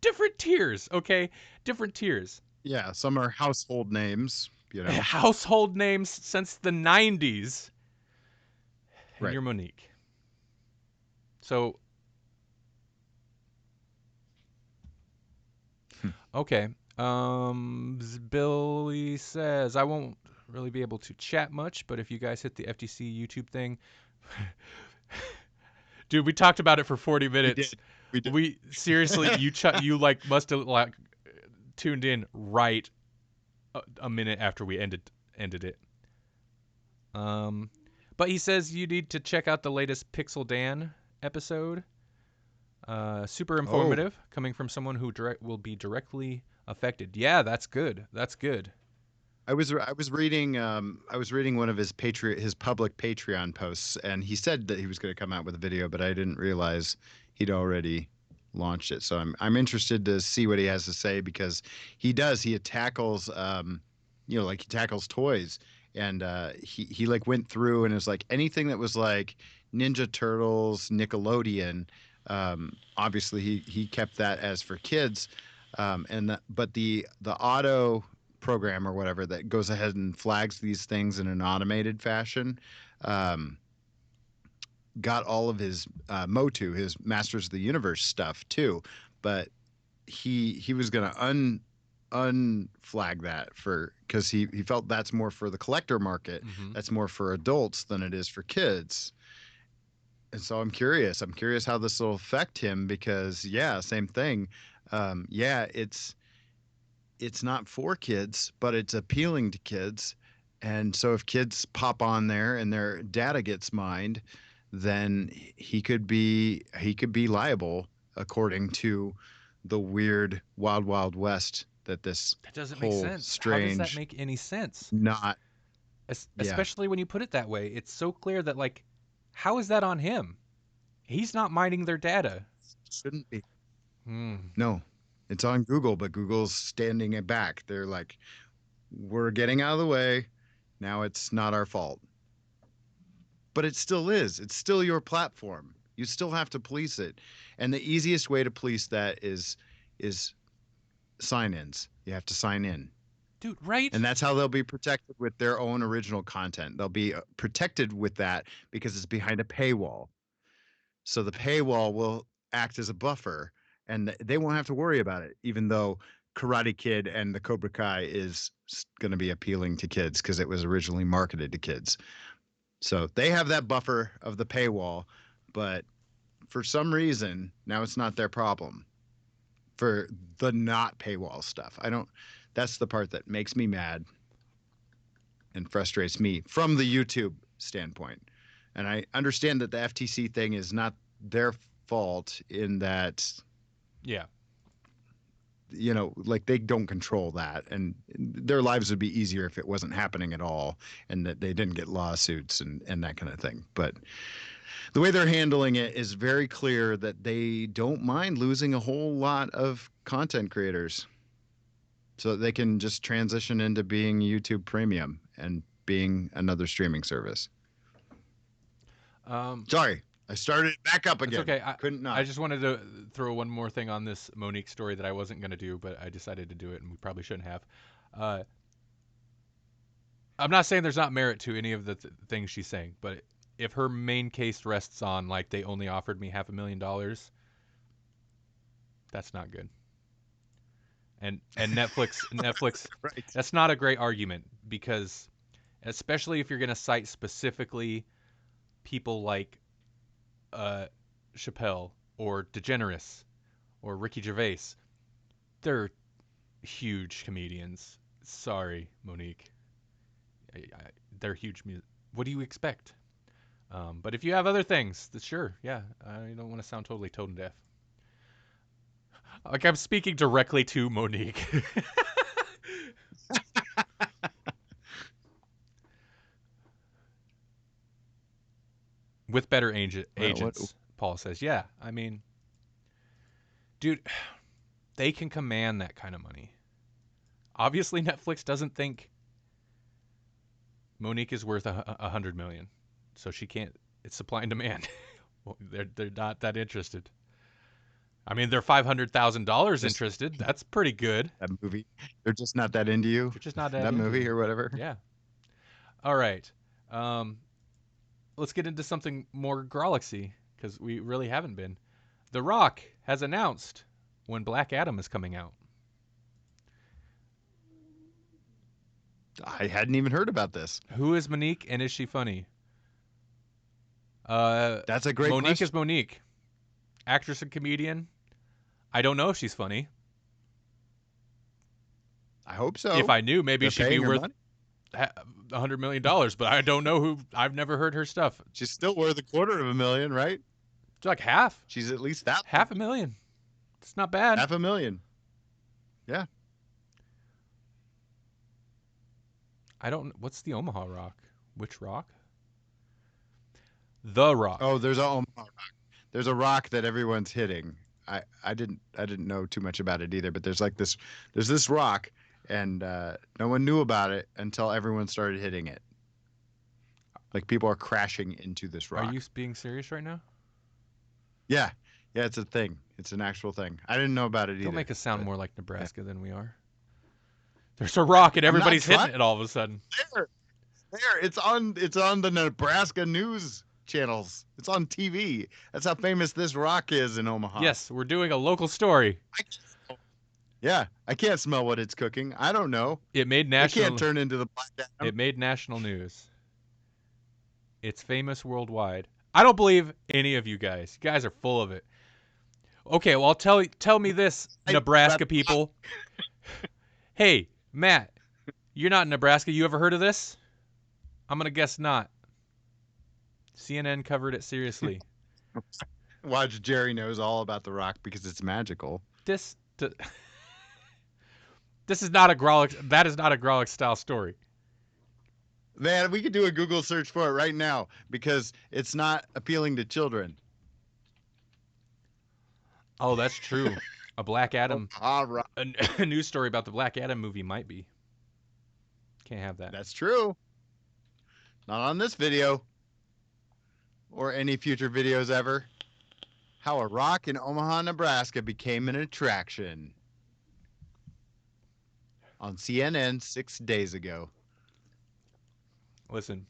different tiers, okay? Different tiers. Yeah, some are household names, Household names since the 90s. And Right. you're Monique. So, okay. Billy says, I won't really be able to chat much, but if you guys hit the FTC YouTube thing. Dude, we talked about it for 40 We minutes. did. We did. We seriously, you like must have like tuned in right a minute after we ended it. But he says you need to check out the latest Pixel Dan episode. Super Oh, informative, coming from someone who will be directly affected. Yeah, that's good. That's good. I was reading one of his public Patreon posts, and he said that he was going to come out with a video, but I didn't realize he'd already launched it. So I'm interested to see what he has to say, because he tackles like he tackles toys, and he like went through and was like anything that was like Ninja Turtles, Nickelodeon. Obviously he kept that as for kids, but the auto program or whatever that goes ahead and flags these things in an automated fashion, um, got all of his Motu, his Masters of the Universe stuff too, but he was gonna unflag that for because he felt that's more for the collector market, Mm-hmm. that's more for adults than it is for kids. And so I'm curious. I'm curious how this will affect him, because yeah, same thing. Yeah, it's not for kids, but it's appealing to kids. And so if kids pop on there and their data gets mined, then he could be liable according to the weird wild wild west that this That doesn't make whole sense. How does that strange make any sense? not yeah Especially when you put it that way. It's so clear that, like, how is that on him? He's not mining their data. shouldn't be. Hmm. No, it's on Google, but Google's standing it back. They're like, we're getting out of the way. Now it's not our fault. But it still is. It's still your platform. You still have to police it. And the easiest way to police that is sign-ins. You have to sign in. Dude, right? And that's how they'll be protected with their own original content. They'll be protected with that because it's behind a paywall. So the paywall will act as a buffer, and they won't have to worry about it, even though Karate Kid and the Cobra Kai is going to be appealing to kids because it was originally marketed to kids. So they have that buffer of the paywall, but for some reason, now it's not their problem for the not paywall stuff. That's the part that makes me mad and frustrates me from the YouTube standpoint. And I understand that the FTC thing is not their fault in that, Yeah. like they don't control that, and their lives would be easier if it wasn't happening at all, and that they didn't get lawsuits and that kind of thing. But the way they're handling it is very clear that they don't mind losing a whole lot of content creators so that they can just transition into being YouTube Premium and being another streaming service. Um, Sorry, I started it back up it's again. okay. Couldn't I not. just wanted to throw one more thing on this Monique story that I wasn't going to do, but I decided to do it, and we probably shouldn't have. Uh, I'm not saying there's not merit to any of the things she's saying, but if her main case rests on, like, they only offered me $500,000, that's not good. And Netflix, Right. that's not a great argument, because especially if you're going to cite specifically people like Chappelle or DeGeneres or Ricky Gervais, they're huge comedians. Sorry, Monique. They're huge. What do you expect? But if you have other things, sure, yeah. I don't want to sound totally tone deaf. Like I'm speaking directly to Monique. With better Well, what? agents, Paul says. Yeah, I mean, dude, they can command that kind of money. Obviously, Netflix doesn't think Monique is worth 100 million, so she can't. It's supply and demand. Well, they're not that interested. I mean, they're $500,000 Just interested. That's pretty good. that movie. They're just not that into you. They're just not that That into movie you. or whatever. Yeah. All right. Um, let's get into something more Grawlixy because we really haven't been. The Rock has announced when Black Adam is coming out. I hadn't even heard about this. Who is Monique and is she funny? That's a great Monique question. is Monique, actress and comedian. I don't know if she's funny. I hope so. If I knew, maybe They're she'd be paying her worth money. $100 million, but I don't know who. I've never heard her stuff. She's still worth $250,000, right? It's like half She's at least that. $500,000. It's not bad. $500,000. Yeah. I don't. What's the Omaha Rock? Which rock? The Rock. Oh, there's a Omaha rock. There's a rock that everyone's hitting. I didn't know too much about it either, but there's this rock, and no one knew about it until everyone started hitting it. Like people are crashing into this rock. Are you being serious right now? Yeah, it's a thing. It's an actual thing. I didn't know about it either. Don't make us sound but more like Nebraska than we are. There's a rock and everybody's hitting it all of a sudden. There, it's on the Nebraska news channels. It's on TV. That's how famous this rock is in Omaha. Yes, we're doing a local story. I can't smell what it's cooking. I don't know. It made It national. can't turn into the Black Adam. It made national news. It's famous worldwide. I don't believe any of you guys. You guys are full of it. Okay, well, tell me this, Nebraska people. Hey, Matt, you're not in Nebraska. You ever heard of this? I'm gonna guess not. CNN covered it seriously. Watch, Jerry knows all about the rock because it's magical. This is not a Grawlix. That is not a Grawlix style story. Man, we could do a Google search for it right now because it's not appealing to children. Oh, that's true. A Black Adam. Right. A news story about the Black Adam movie might be. Can't have that. That's true. Not on this video or any future videos ever. How a rock in Omaha, Nebraska became an attraction. On CNN 6 days ago. Listen.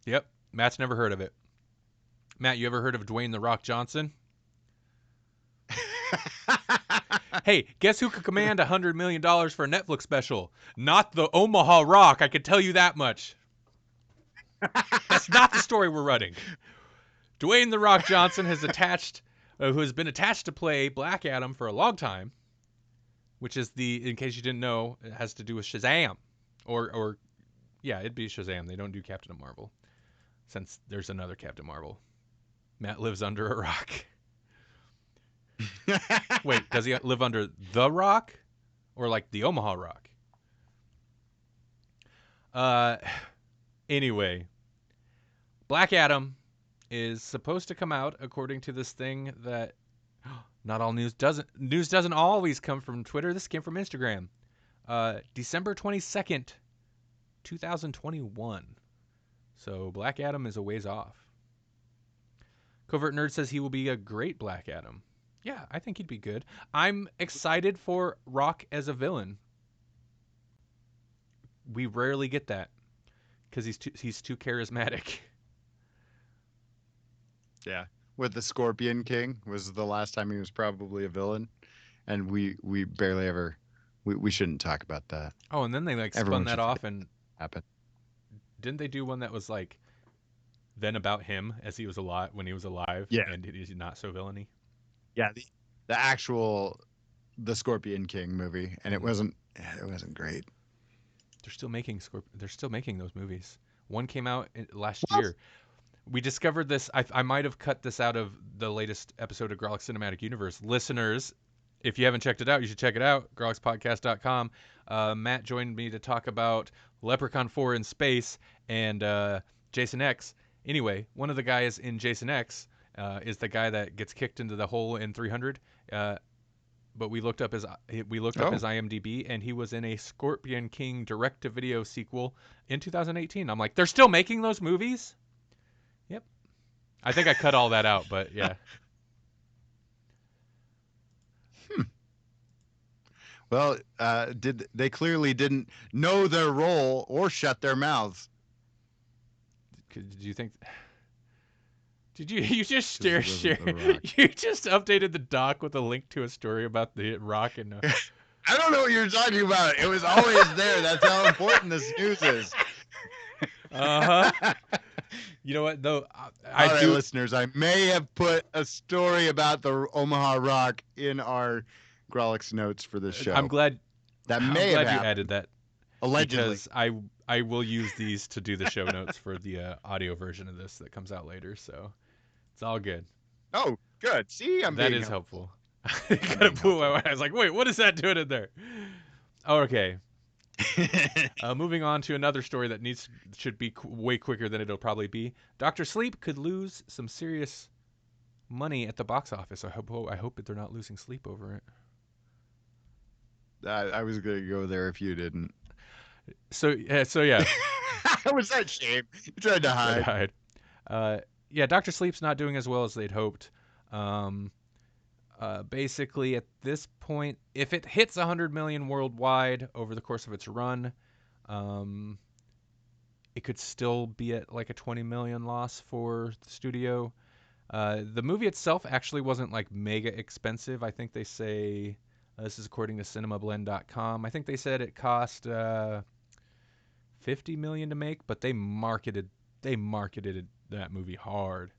Yep, Matt's never heard of it. Matt, you ever heard of Dwayne "The Rock" Johnson? Hey, guess who could command $100 million for a Netflix special? Not the Omaha Rock, I can tell you that much. That's not the story we're running. Dwayne "The Rock" Johnson who has been attached to play Black Adam for a long time, which is in case you didn't know, it has to do with Shazam. Or yeah, it'd be Shazam. They don't do Captain Marvel, since there's another Captain Marvel. Matt lives under a rock. Wait, does he live under the Rock, or like the Omaha Rock? Anyway, Black Adam is supposed to come out according to this thing that not all news doesn't always come from Twitter. This came from Instagram. December 22nd, 2021. So Black Adam is a ways off. Covert Nerd says he will be a great Black Adam. Yeah, I think he'd be good. I'm excited for Rock as a villain. We rarely get that because he's too charismatic. Yeah. With the Scorpion King was the last time he was probably a villain. And we barely ever we shouldn't talk about that. Oh, and then they Everyone spun that should off, and happen. didn't they do one that was then about him as he was alive when he was alive? Yeah. And he's not so villainy. Yeah, the actual the Scorpion King movie, and it wasn't great. They're still making those movies. One came out last year. We discovered this. I might have cut this out of the latest episode of Grawlix Cinematic Universe. Listeners, if you haven't checked it out, you should check it out. GrawlixPodcast.com. Matt joined me to talk about Leprechaun 4 in space and Jason X. Anyway, one of the guys in Jason X is the guy that gets kicked into the hole in 300. but we looked up his Oh, IMDb, and he was in a Scorpion King direct-to-video sequel in 2018. I'm like, they're still making those movies? Yep. I think I cut all that out, but yeah. well, did they clearly didn't know their role or shut their mouths? Did you think? Did you just 'Cause he share? wasn't The Rock. You just updated the doc with a link to a story about the Rock and. I don't know what you're talking about. It was always there. That's how important this news is. Uh huh. You know what though? All I right, do. listeners, I may have put a story about the Omaha Rock in our Grawlix notes for this show. I'm glad. That I'm may have glad you happened, added that allegedly. because I will use these to do the show notes for the audio version of this that comes out later. So it's all good. Oh, good. See, I'm That being is helpful. helpful. It kind of blew my mind. I was like, wait, what is that doing in there? Okay. Moving on to another story that should be way quicker than it'll probably be. Doctor Sleep could lose some serious money at the box office. I hope that they're not losing sleep over it. I was going to go there if you didn't. So yeah. Was that shame? You tried to Try to hide. hide. Yeah, Doctor Sleep's not doing as well as they'd hoped. Basically, at this point, if it hits 100 million worldwide over the course of its run, it could still be at like a 20 million loss for the studio. The movie itself actually wasn't like mega expensive. I think they say this is according to cinemablend.com. I think they said it cost 50 million to make, but they marketed that movie hard.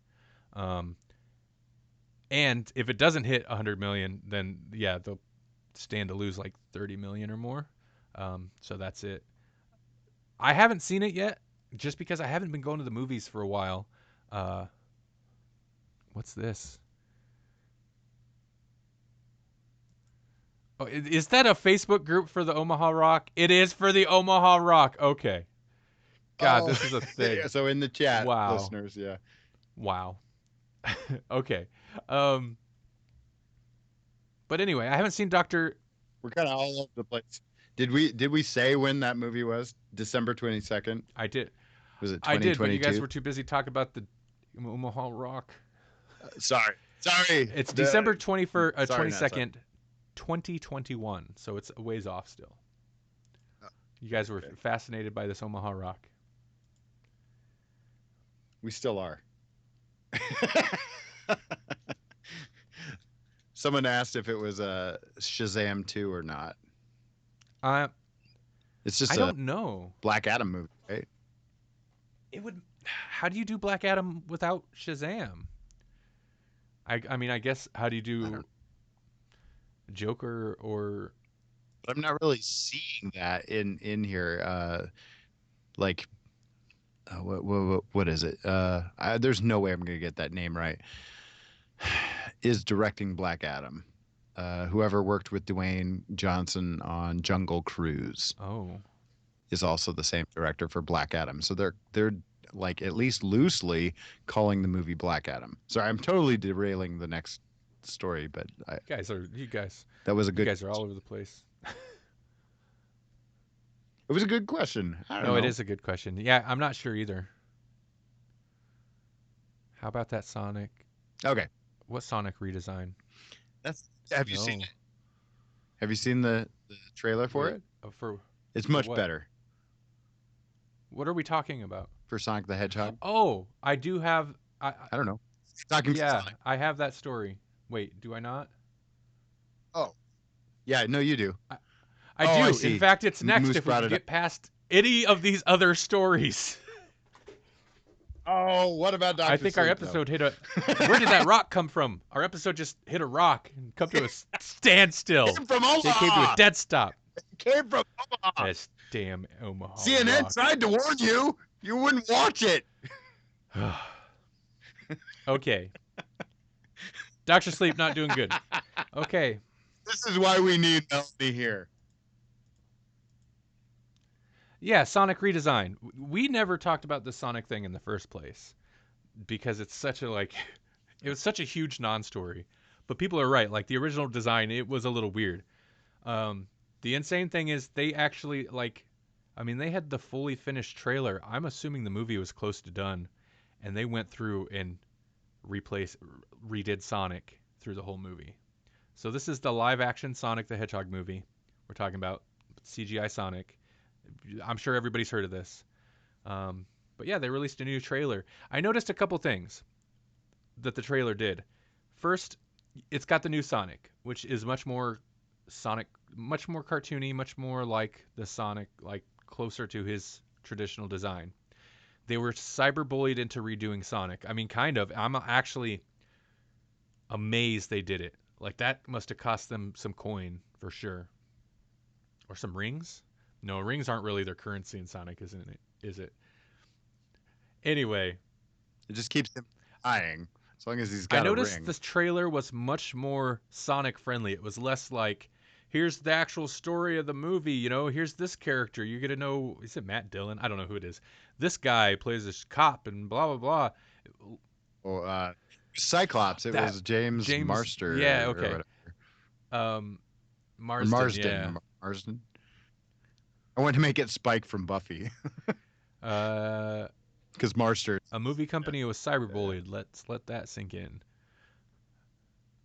And if it doesn't hit 100 million, then yeah, they'll stand to lose like 30 million or more. So that's it. I haven't seen it yet, just because I haven't been going to the movies for a while. What's this? Oh, is that a Facebook group for the Omaha Rock? It is for the Omaha Rock. Okay. God, this is a thing. So in the chat, Wow. listeners, yeah. Wow. Okay. Um, but anyway, I haven't seen Doctor. We're kind of all over the place. Did we say when that movie was? December 22nd? I did. Was it I did, but you guys 2022? were too busy talking about the Omaha Rock. Sorry. It's December 21st, Sorry, 22nd, 2021. So it's a ways off still. You guys were Okay. fascinated by this Omaha Rock. We still are. Someone asked if it was a Shazam 2 or not. It's just I a don't know. Black Adam movie, right? It would. How do you do Black Adam without Shazam? I mean, I guess how do you do Joker or? But I'm not really seeing that in here. Like, what is it? There's no way I'm gonna get that name right. Is directing Black Adam. Whoever worked with Dwayne Johnson on Jungle Cruise Oh, is also the same director for Black Adam. So they're like at least loosely calling the movie Black Adam. Sorry, I'm totally derailing the next story, but you guys that was a you good. guys are all over the place. It was a good question. I don't No, it know. is a good question. Yeah, I'm not sure either. How about that Sonic? Okay, What Sonic redesign? have you seen No. it? Have you seen the trailer for Wait, it? for It's much what? better What are we talking about? for Sonic the Hedgehog. Oh, I do have. I don't know. Talking for Yeah, Sonic. I have that story. Wait, do I not? Oh, yeah, no, you do. I Oh, do. I In see. fact, it's next Moose if we brought can it up. get past any of these other stories. Oh, what about Dr. I think our Sleep, though? episode hit a. Where did that rock come from? Our episode just hit a rock and come to a standstill. Came from It came to Omaha. a dead stop. Came from Omaha. This damn Omaha CNN rock. tried to warn you. You wouldn't watch it. Okay. Dr. Sleep not doing good. Okay. This is why we need Melanie here. Yeah, Sonic redesign. We never talked about the Sonic thing in the first place because it's such a it was such a huge non-story. But people are right. Like the original design, it was a little weird. Um, the insane thing is they actually like, I mean, they had the fully finished trailer. I'm assuming the movie was close to done, and they went through and replaced, redid Sonic through the whole movie. So this is the live action Sonic the Hedgehog movie we're talking about, CGI Sonic. I'm sure everybody's heard of this. But yeah, they released a new trailer. I noticed a couple things that the trailer did. First, it's got the new Sonic, which is much more Sonic, much more cartoony, much more like the Sonic, like closer to his traditional design. They were cyberbullied into redoing Sonic. I mean, kind of. I'm actually amazed they did it. Like that must have cost them some coin for sure, or some rings. No, rings aren't really their currency in Sonic, isn't it? Is it? Anyway, It just keeps him dying as long as he's I got a noticed ring. this trailer was much more Sonic friendly. It was less like, here's the actual story of the movie. You know, here's this character. You get to know, is it Matt Dillon? I don't know who it is. This guy plays this cop and blah, blah, blah. Well, Cyclops. It That was James James, yeah, Marster or okay. whatever, Um, or Marsden, yeah. Marsden. Marsden. I want to make it Spike from Buffy Uh, because Marster. a movie company was cyberbullied. Let's let that sink in.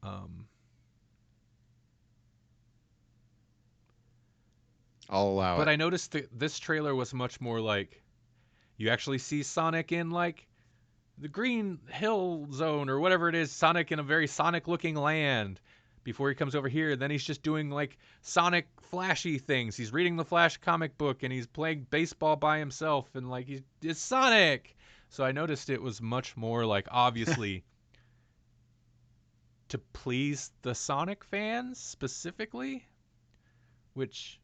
Um, I'll allow but it. I noticed that this trailer was much more like, you actually see Sonic in like the Green Hill Zone or whatever it is, Sonic in a very Sonic looking land before he comes over here. Then he's just doing like Sonic flashy things. He's reading the Flash comic book and he's playing baseball by himself and like it's Sonic. So I noticed it was much more like obviously to please the Sonic fans specifically, which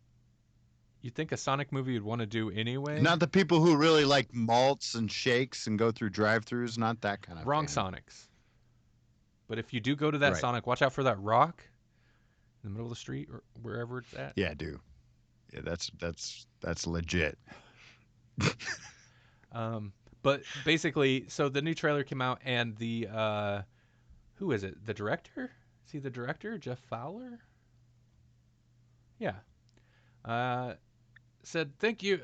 you'd think a Sonic movie would want to do anyway. Not the people who really like malts and shakes and go through drive-throughs. Not that kind of Wrong fan. Sonics. But if you do go to that Right. Sonic, watch out for that rock in the middle of the street or wherever it's at. Yeah, do. Yeah, that's legit. But basically, so the new trailer came out, and the who is it? The director? Is he the director? Jeff Fowler? Yeah. Uh, said thank you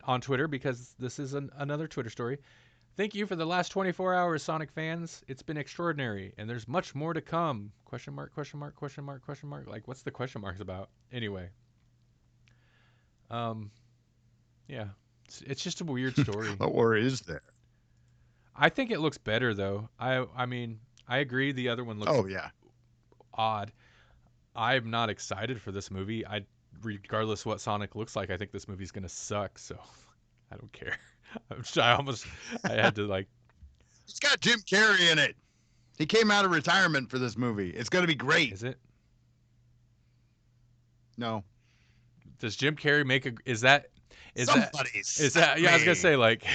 on Twitter because this is another Twitter story. Thank you for the last 24 hours, Sonic fans. It's been extraordinary, and there's much more to come. Question mark? Question mark? Question mark? Question mark? Like, what's the question marks about? Anyway. Um, yeah. It's just a weird story. Or is there? I think it looks better though. I mean, I agree the other one looks Oh yeah. odd. I'm not excited for this movie. I regardless what Sonic looks like, I think this movie's going to suck, so I don't care. I had to like It's got Jim Carrey in it. He came out of retirement for this movie. It's going to be great. is it No. does Jim Carrey make a is that Somebody is that yeah, I was going to me. say like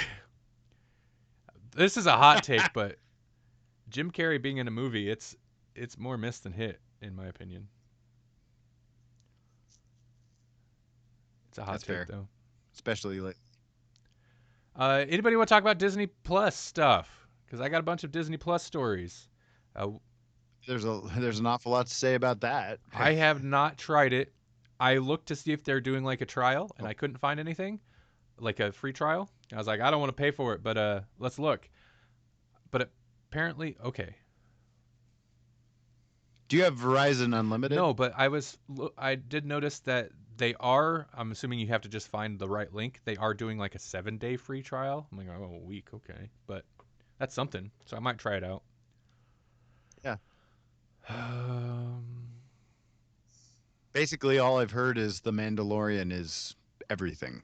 this is a hot take, but Jim Carrey being in a movie, it's more miss than hit in my opinion. It's a hot That's take fair. though. Especially like Anybody want to talk about Disney Plus stuff? Because I got a bunch of Disney Plus stories. Uh, there's an awful lot to say about that. I have not tried it. I looked to see if they're doing like a trial, and Oh. I couldn't find anything, like a free trial. I was like, I don't want to pay for it, but let's look. But apparently, okay. Do you have Verizon Unlimited? No, but I did notice that they are. I'm assuming you have to just find the right link. They are doing like a 7-day free trial. I'm like, oh, a week, okay, but that's something. So I might try it out. Yeah. Um, Basically, all I've heard is The Mandalorian is everything.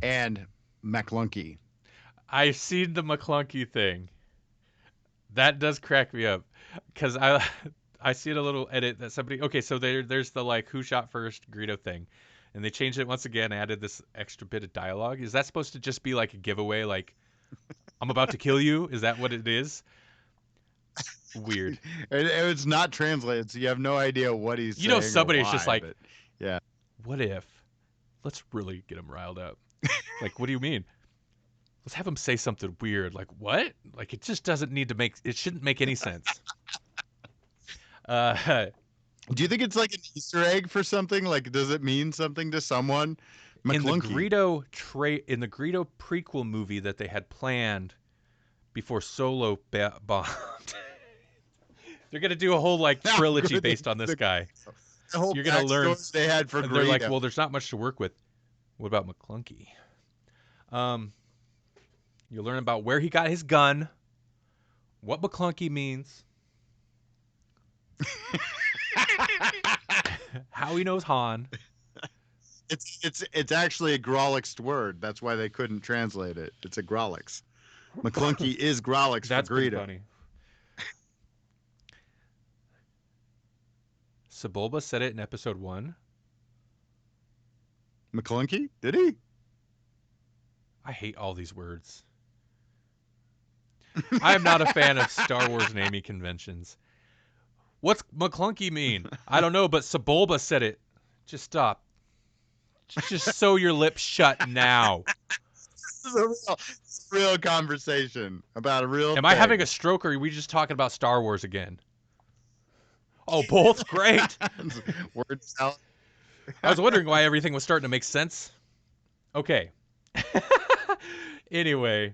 And McClunky. I've seen the McClunky thing. That does crack me up because I see a little edit that somebody okay, so there's the like who shot first Greedo thing, and they changed it once again, added this extra bit of dialogue. Is that supposed to just be like a giveaway, like I'm about to kill you? Is that what it is? Weird. It's not translated, so you have no idea what he's You saying know, or somebody's why, just like, but yeah. what if? Let's really get him riled up. Like, what do you mean? Let's have him say something weird. Like, what? Like, it just doesn't need to make. It shouldn't make any sense. Uh, Do you think it's like an Easter egg for something? Like, does it mean something to someone? McClunky. In the Greedo prequel movie that they had planned before Solo bombed, they're gonna do a whole like How trilogy good based on this guy. the whole You're gonna learn, backstory they had for and they're like, Greedo. well, there's not much to work with. What about McClunky? Um, you learn about where he got his gun, what McClunky means, how he knows Han. It's actually a Grawlix word. That's why they couldn't translate it. It's a Grawlix. McClunky is Grawlix for That's pretty Greedo. funny. Sebulba said it in episode 1. McClunky? Did he? I hate all these words. I am not a fan of Star Wars naming conventions. What's McClunky mean? I don't know, but Sebulba said it. Just stop. Just sew your lips shut now. This is a real conversation about a real Am I having a stroke or are we just talking about Star Wars again? Oh, both? Great. word salad? I was wondering why everything was starting to make sense. Okay. Anyway,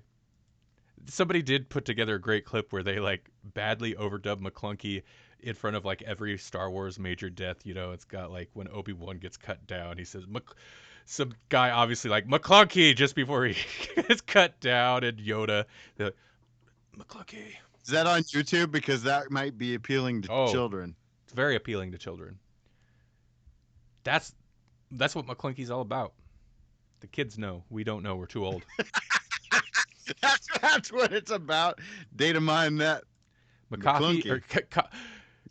somebody did put together a great clip where they like badly overdubbed McClunky in front of like every Star Wars major death. You know, it's got like when Obi-Wan gets cut down, he says, some guy obviously like McClunky just before he gets cut down, and Yoda, the McClunky. Is that on YouTube? Because that might be appealing to children. It's very appealing to children. That's what McClunky's all about. The kids know. We don't know. We're too old. That's what it's about. Data mine that. McCoffee or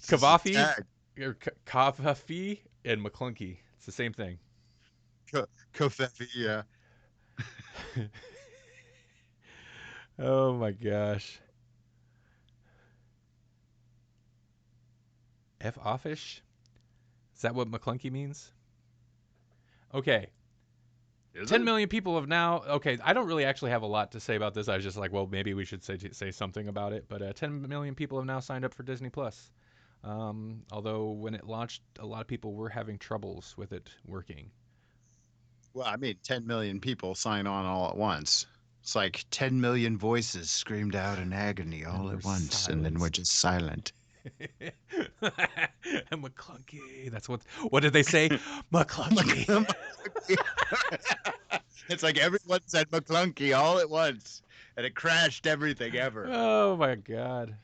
Kavafi or Kavafi and McClunky. It's the same thing. Kofefi, yeah. Oh my gosh. F offish? Is that what McClunky means? Okay. 10 million people have now. Okay, I don't really actually have a lot to say about this. I was just like, well, maybe we should say something about it. But 10 million people have now signed up for Disney Plus. Although when it launched, a lot of people were having troubles with it working. Well, I mean, 10 million people sign on all at once. It's like 10 million voices screamed out in agony all at once, and then we're just silent. And McClunky. That's what did they say? McClunky. It's like everyone said McClunky all at once, and it crashed everything ever. Oh my god.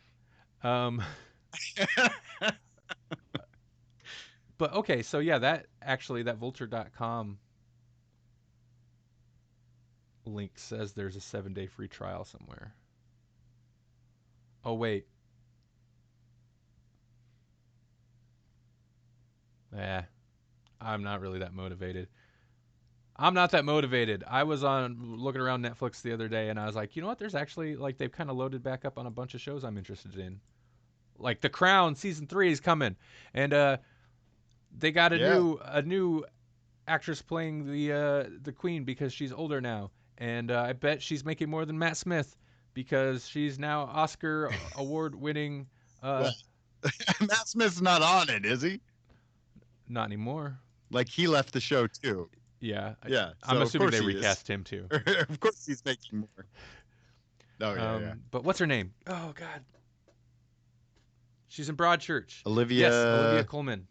But okay, so yeah, that Vulture.com link says there's a 7-day free trial somewhere. Oh wait. I'm not really that motivated. I'm not that motivated. I was looking around Netflix the other day and I was like, you know what? There's actually like they've kind of loaded back up on a bunch of shows I'm interested in. Like The Crown season 3 is coming, and they got a new actress playing the queen because she's older now, and I bet she's making more than Matt Smith because she's now Oscar award winning. Matt Smith's not on it, is he? Not anymore. Like he left the show too. Yeah. Yeah. I'm assuming they recast him too. Of course he's making more. Oh yeah. But what's her name? Oh God. She's in Broadchurch. Olivia. Yes, Olivia Colman,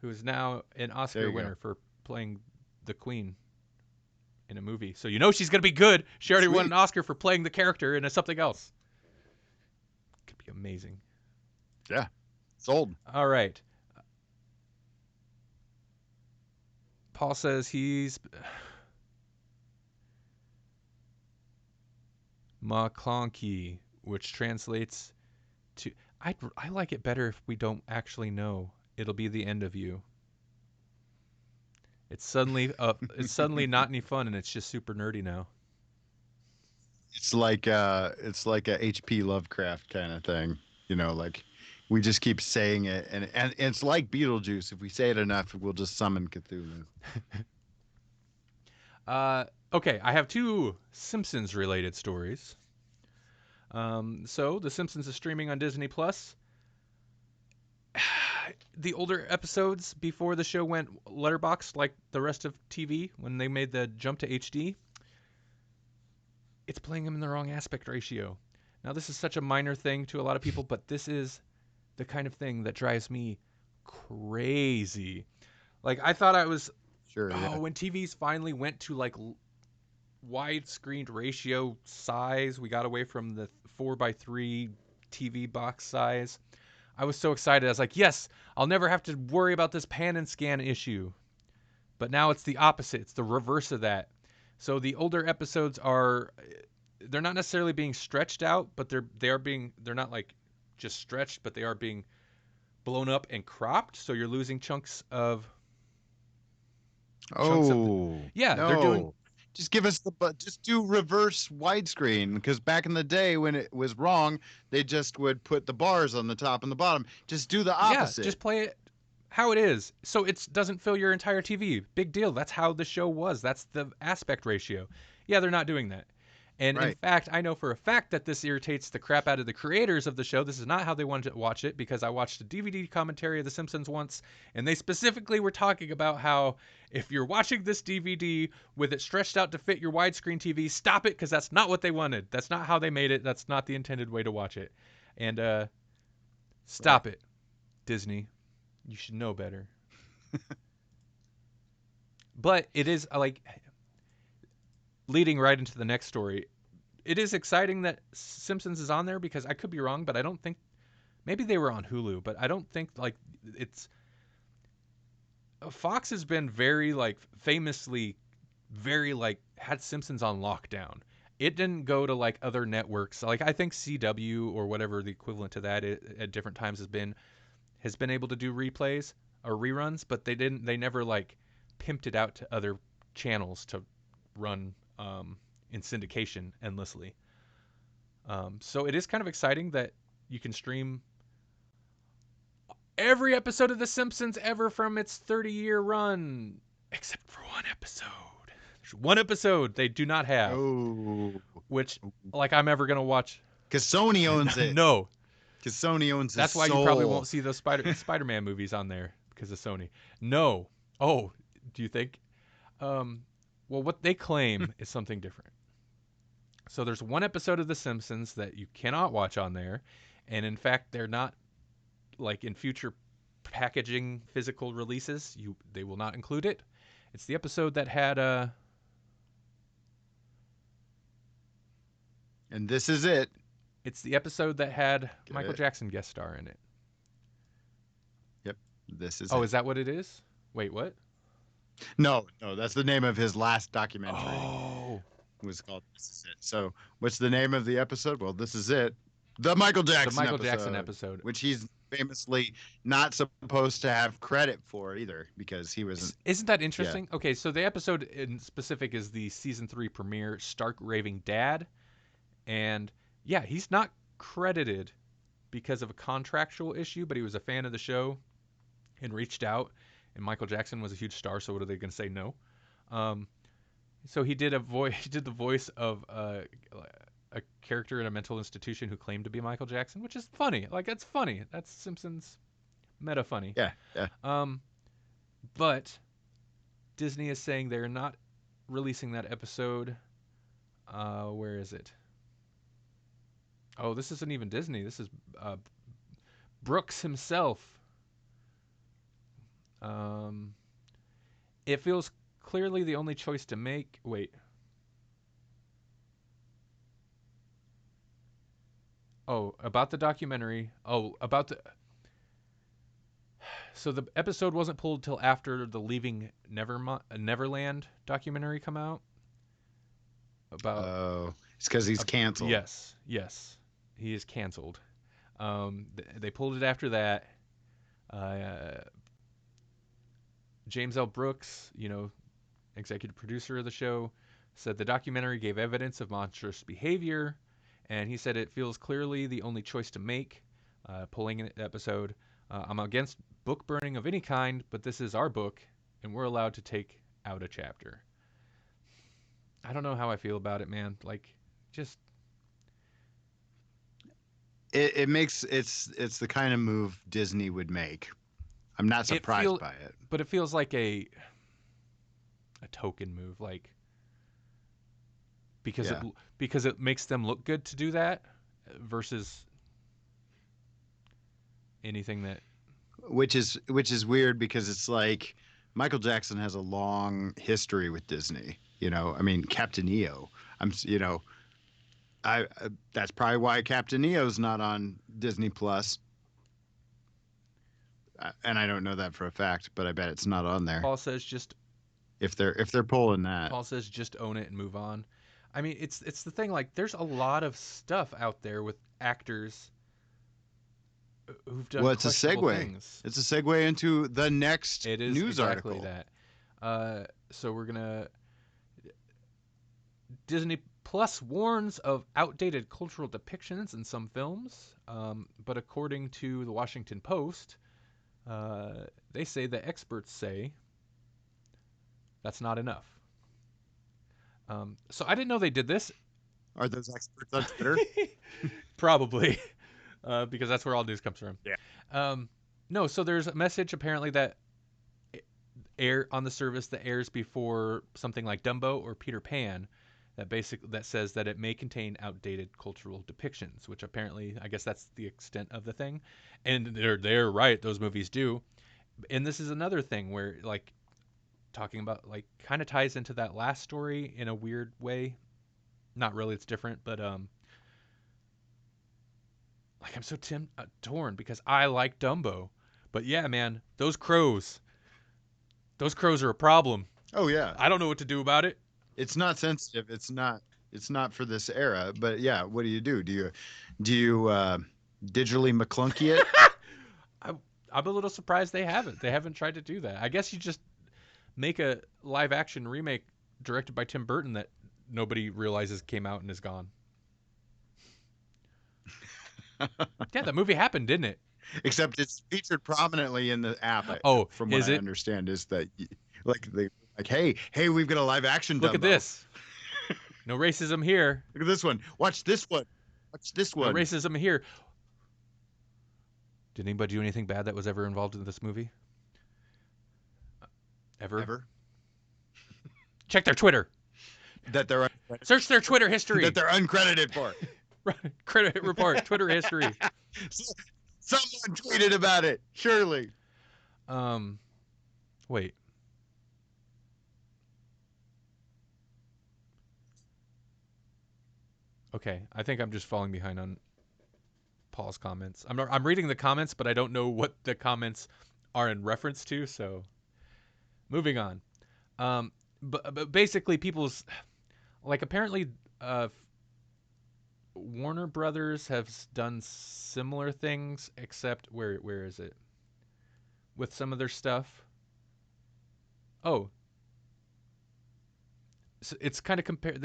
who is now an Oscar winner for playing the Queen in a movie. So you know she's gonna be good. She already won an Oscar for playing the character in something else. Could be amazing. Yeah. Sold. All right. Paul says he's McClunky, which translates to I like it better if we don't actually know. It'll be the end of you. It's suddenly not any fun, and it's just super nerdy now. It's like a H.P. Lovecraft kind of thing, you know, like we just keep saying it, and it's like Beetlejuice. If we say it enough, we'll just summon Cthulhu. Okay, I have 2 Simpsons related stories. So The Simpsons is streaming on Disney Plus. the older episodes before the show went letterbox like the rest of TV when they made the jump to HD, it's playing them in the wrong aspect ratio. Now this is such a minor thing to a lot of people, but this is the kind of thing that drives me crazy. Like I thought I was Sure, yeah. when TVs finally went to like widescreen ratio size, we got away from the 4:3 TV box size. I was so excited. I was like, yes, I'll never have to worry about this pan and scan issue. But now it's the opposite. It's the reverse of that. So the older episodes are they're not necessarily being stretched out, but they're not like just stretched, but they are being blown up and cropped. So you're losing chunks of Oh yeah, they're doing no! Just give us just do reverse widescreen because back in the day when it was wrong, they just would put the bars on the top and the bottom. Just do the yeah, opposite. just play it how it is. So it doesn't fill your entire TV. Big deal. That's how the show was. That's the aspect ratio. Yeah, they're not doing that. And in Right. fact, I know for a fact that this irritates the crap out of the creators of the show. This is not how they wanted to watch it because I watched a DVD commentary of The Simpsons once, and they specifically were talking about how if you're watching this DVD with it stretched out to fit your widescreen TV, stop it because that's not what they wanted. That's not how they made it. That's not the intended way to watch it. And Right. stop it, Disney. You should know better. But it is like leading right into the next story. It is exciting that Simpsons is on there because I could be wrong, but I don't think maybe they were on Hulu, but I don't think like it's Fox has been very like famously very like had Simpsons on lockdown. It didn't go to like other networks. Like I think CW or whatever the equivalent to that at different times has been able to do replays or reruns, but they never like pimped it out to other channels to run in syndication endlessly. So it is kind of exciting that you can stream every episode of The Simpsons ever from its 30-year run, except for one episode. There's one episode they do not have, Oh, which like I'm ever gonna watch. because Sony owns it. No, Because Sony owns his that's why you probably soul. won't see those Spider-Man movies on there because of Sony. No. Oh, do you think? Um, well, what they claim is something different. So there's one episode of The Simpsons that you cannot watch on there, and in fact, they're not like in future packaging physical releases. They will not include it. It's the episode that had And this is it. it's the episode that had Michael Good. Jackson guest star in it. Yep. This is Oh, it. is that what it is? Wait, what? No, no, that's the name of his last documentary. Oh, Was called This Is It. So, what's the name of the episode? Well, this is it. The Michael the Jackson Michael episode, Jackson episode. which he's famously not supposed to have credit for either because he wasn't. Isn't that Yeah. interesting? Okay, so the episode in specific is the season 3 premiere, Stark Raving Dad, and yeah, he's not credited because of a contractual issue, but he was a fan of the show and reached out. And Michael Jackson was a huge star, so what are they going to say? No. Um, so he did a voice. He did the voice of a character in a mental institution who claimed to be Michael Jackson, which is funny. Like that's funny. That's Simpsons meta funny. Yeah. Yeah. Um, but Disney is saying they're not releasing that episode. Where is it? Oh, this isn't even Disney. This is uh, Brooks himself. Um, it feels clearly the only choice to make. Wait. Oh, about the documentary. Oh, about the. So the episode wasn't pulled till after the Leaving Neverland documentary come out. About Oh, it's because he's canceled. yes, yes, he is canceled. They pulled it after that. Uh, James L. Brooks, executive producer of the show, said the documentary gave evidence of monstrous behavior, and he said it feels clearly the only choice to make. Pulling an episode. I'm against book burning of any kind, but this is our book, and we're allowed to take out a chapter. I don't know how I feel about it, man. Like, just It makes it's the kind of move Disney would make. I'm not It surprised feel, by it. but it feels like a token move, like because Yeah. it makes them look good to do that versus anything that Which is weird because it's like Michael Jackson has a long history with Disney. I mean, Captain EO. You know, that's probably why Captain EO's not on Disney Plus. And I don't know that for a fact, but I bet it's not on there Paul says just if they're pulling that. Paul says just own it and move on. I mean, it's the thing. Like, there's a lot of stuff out there with actors who've done Well, it's a questionable segue. things. It's a segue into the next It is news exactly article. that. So we're gonna Disney Plus warns of outdated cultural depictions in some films, but according to the Washington Post, they say the experts say that's not enough. So I didn't know they did this. Are those experts on Twitter? Probably, because that's where all news comes from. Yeah. No, so there's a message apparently that air on the service that airs before something like Dumbo or Peter Pan that says that it may contain outdated cultural depictions, which apparently I guess that's the extent of the thing. And they're right, those movies do. And this is another thing where like talking about like kind of ties into that last story in a weird way. Not really, it's different, but like I'm so torn because I like Dumbo. But yeah, man, those crows are a problem. Oh yeah. I don't know what to do about it. It's not sensitive. It's not for this era. But yeah, what do? Do you digitally McClunky it? I, I'm a little surprised they haven't. They haven't tried to do that. I guess you just make a live action remake directed by Tim Burton that nobody realizes came out and is gone. Yeah, that movie happened, didn't it? Except it's featured prominently in the app. Oh, From what is I it? understand, is that like, hey, we've got a live action Look at Dumbo. this. No racism here. Look at this one. Watch this one. Watch this No one. racism here. Did anybody do anything bad that was ever involved in this movie? Ever? Ever Check their Twitter. that they're Search their Twitter history. that they're uncredited for. Credit report, Twitter history. Someone tweeted about it. Surely. Wait. Okay, I think I'm just falling behind on Paul's comments. I'm reading the comments, but I don't know what the comments are in reference to. So, moving on. But basically, people's like apparently, Warner Brothers have done similar things, except where is it with some of their stuff? Oh, so it's kind of compared.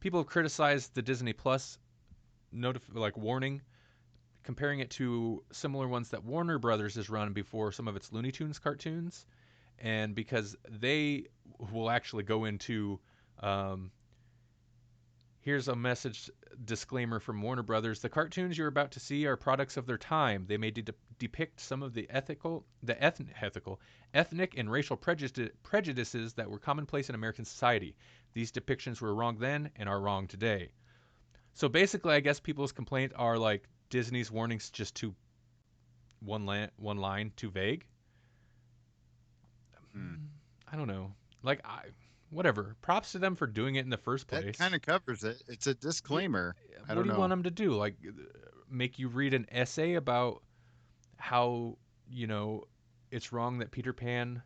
People have criticized the Disney Plus like warning, comparing it to similar ones that Warner Brothers has run before some of its Looney Tunes cartoons, and because they will actually go into here's a message disclaimer from Warner Brothers. The cartoons you're about to see are products of their time. They may depict some of the ethnic and racial prejudices that were commonplace in American society. These depictions were wrong then and are wrong today. So basically, I guess people's complaints are like Disney's warnings just too one line too vague. I don't know. Like whatever. Props to them for doing it in the first place. That kind of covers it. It's a disclaimer. I What don't do you know. want them to do? Like make you read an essay about how, it's wrong that Peter Pan,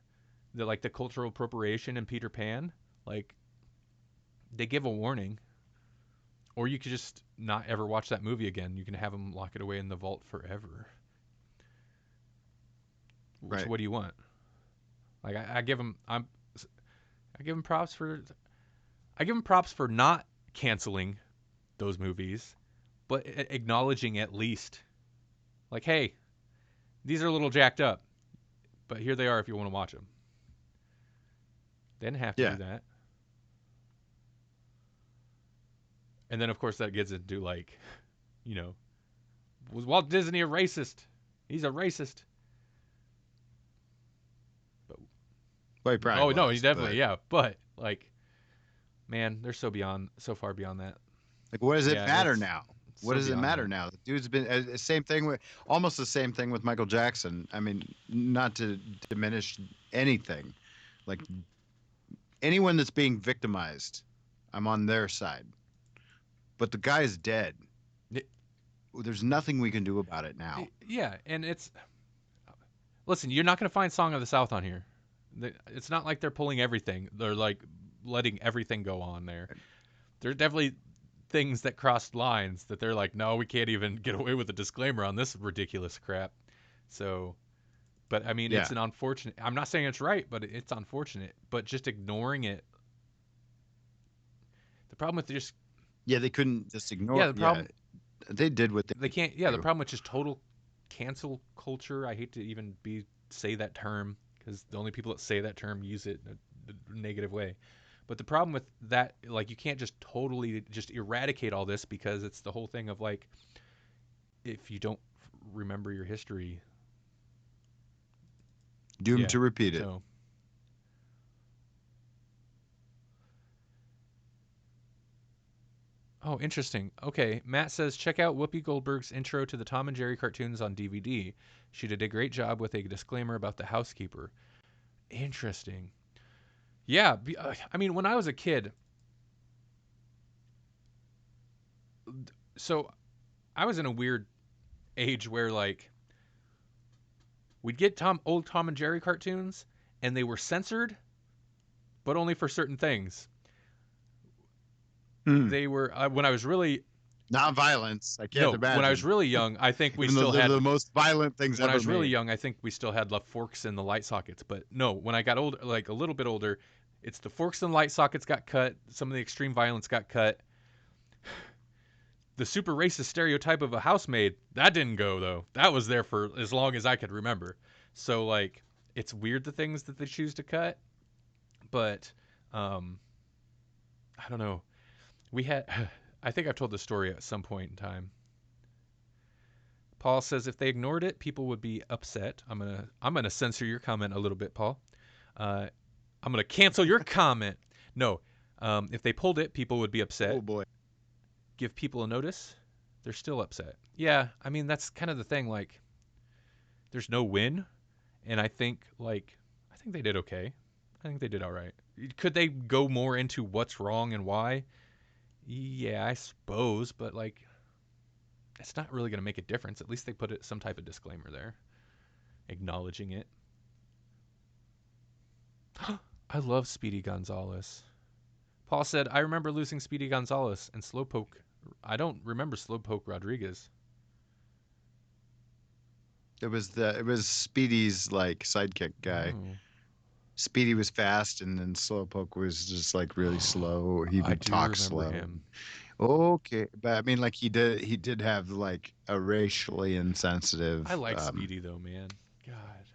the cultural appropriation in Peter Pan, like they give a warning. Or you could just not ever watch that movie again. You can have them lock it away in the vault forever. Right. What do you want? Like I give them I give them props for not canceling those movies, but acknowledging at least like, hey, these are a little jacked up, but here they are if you want to watch them. They didn't have to Yeah. do that. And then of course that gets into like, was Walt Disney a racist? He's a racist. Well, he probably Oh no, he was, definitely, but yeah. But like, man, they're so far beyond that. like, what does it Yeah, matter it's now? What so does it beyond matter that. now? The dude's been same thing with almost the same thing with Michael Jackson. I mean, not to diminish anything, like anyone that's being victimized, I'm on their side. But the guy is dead. It- There's nothing we can do about it now. yeah, and it's listen, you're not gonna find "Song of the South" on here. It's not like they're pulling everything. They're like letting everything go on there. There's definitely things that crossed lines that they're like, no, we can't even get away with a disclaimer on this ridiculous crap. So, but I mean, Yeah, it's an unfortunate. I'm not saying it's right, but it's unfortunate. But just ignoring it. The problem with just yeah, they couldn't just yeah, ignore. the Yeah, problem they did what they they can't. Yeah, the do. problem with just total cancel culture. I hate to even say that term because the only people that say that term use it in a negative way. But the problem with that, like, you can't just totally just eradicate all this because it's the whole thing of like, if you don't remember your history, Doomed yeah. to repeat it. So, oh, interesting. Okay, Matt says check out Whoopi Goldberg's intro to the Tom and Jerry cartoons on DVD. She did a great job with a disclaimer about the housekeeper. Interesting. Yeah, I mean, when I was a kid, so I was in a weird age where like we'd get old Tom and Jerry cartoons, and they were censored, but only for certain things. Hmm. They were when I was really Not violence. I can't no, when I was imagine. really young, I think we Even though still they're had the most violent things when I ever was really made. young, I think we still had the forks and the light sockets. But no, when I got old, like a little bit older, it's the forks and light sockets got cut. Some of the extreme violence got cut. The super racist stereotype of a housemaid that didn't go though. That was there for as long as I could remember. So like, it's weird the things that they choose to cut, but um, I don't know. We had, I think I've told this story at some point in time. Paul says if they ignored it, people would be upset. I'm gonna censor your comment a little bit, Paul. Uh, I'm gonna cancel your comment. No, if they pulled it, people would be upset. Oh boy. Give people a notice, they're still upset. Yeah, I mean that's kind of the thing. Like, there's no win, and I think they did okay. I think they did all right. Could they go more into what's wrong and why? Yeah, I suppose, but like, it's not really gonna make a difference. At least they put some type of disclaimer there, acknowledging it. I love Speedy Gonzalez. Paul said, I remember losing Speedy Gonzalez and Slowpoke. I don't remember Slowpoke Rodriguez. It was Speedy's like sidekick guy. Oh. Speedy was fast, and then Slowpoke was just like really slow. He I would do talk remember slow. him. Okay, but I mean, like he did have like a racially I insensitive like Speedy though, man. God.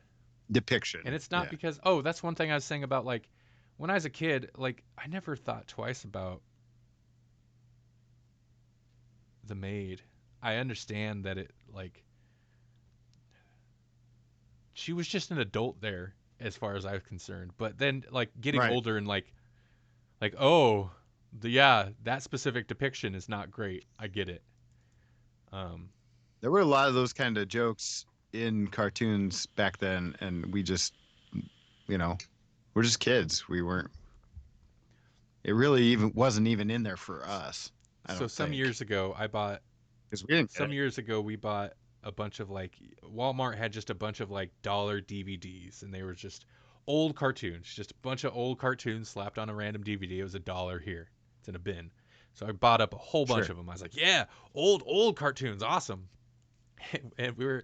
And depiction. it's not Yeah, because, oh, that's one thing I was saying about like when I was a kid, like I never thought twice about the maid. I understand that it like she was just an adult there as far as I was concerned. But then like getting right. older and like oh, yeah, that specific depiction is not great. I get it. Um There were a lot of those kind of jokes in cartoons back then, and we just, you know, we're just kids. We weren't. It really even wasn't even in there for us. I so don't think Because we didn't get some it. years ago we bought a bunch of like Walmart had just a bunch of like dollar DVDs and they were just old cartoons, just a bunch of old cartoons slapped on a random DVD. It was $1 here. It's in a bin. So I bought up a whole bunch Sure. of them. I was like, yeah, old cartoons, awesome. And we were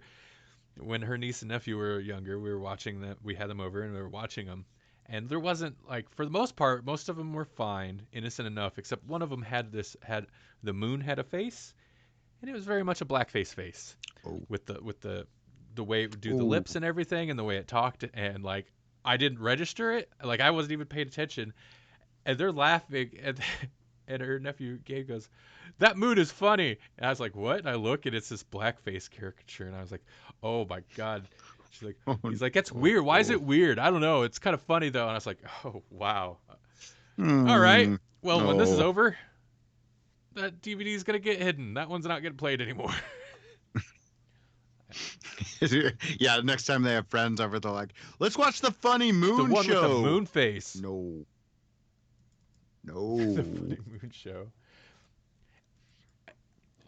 when her niece and nephew were younger, we were watching them. We had them over and we were watching them. And there wasn't like for the most part, most of them were fine, innocent enough, except one of them had the moon had a face and it was very much a blackface face Oh, with the way it would do the oh, lips and everything and the way it talked and like I didn't register it like I wasn't even paying attention and they're laughing and and her nephew Gabe goes that mood is funny and I was like what and I look and it's this blackface caricature and I was like oh my god She's like, Oh, he's like, it's weird. Why is it weird? I don't know. It's kind of funny though. And I was like, oh wow. All right. Well, when this is no. over, that DVD is gonna get hidden. That one's not getting played anymore. Yeah, next time they have friends over, they're like, let's watch the funny The moon one with the show. moon face. No. The No. funny moon show.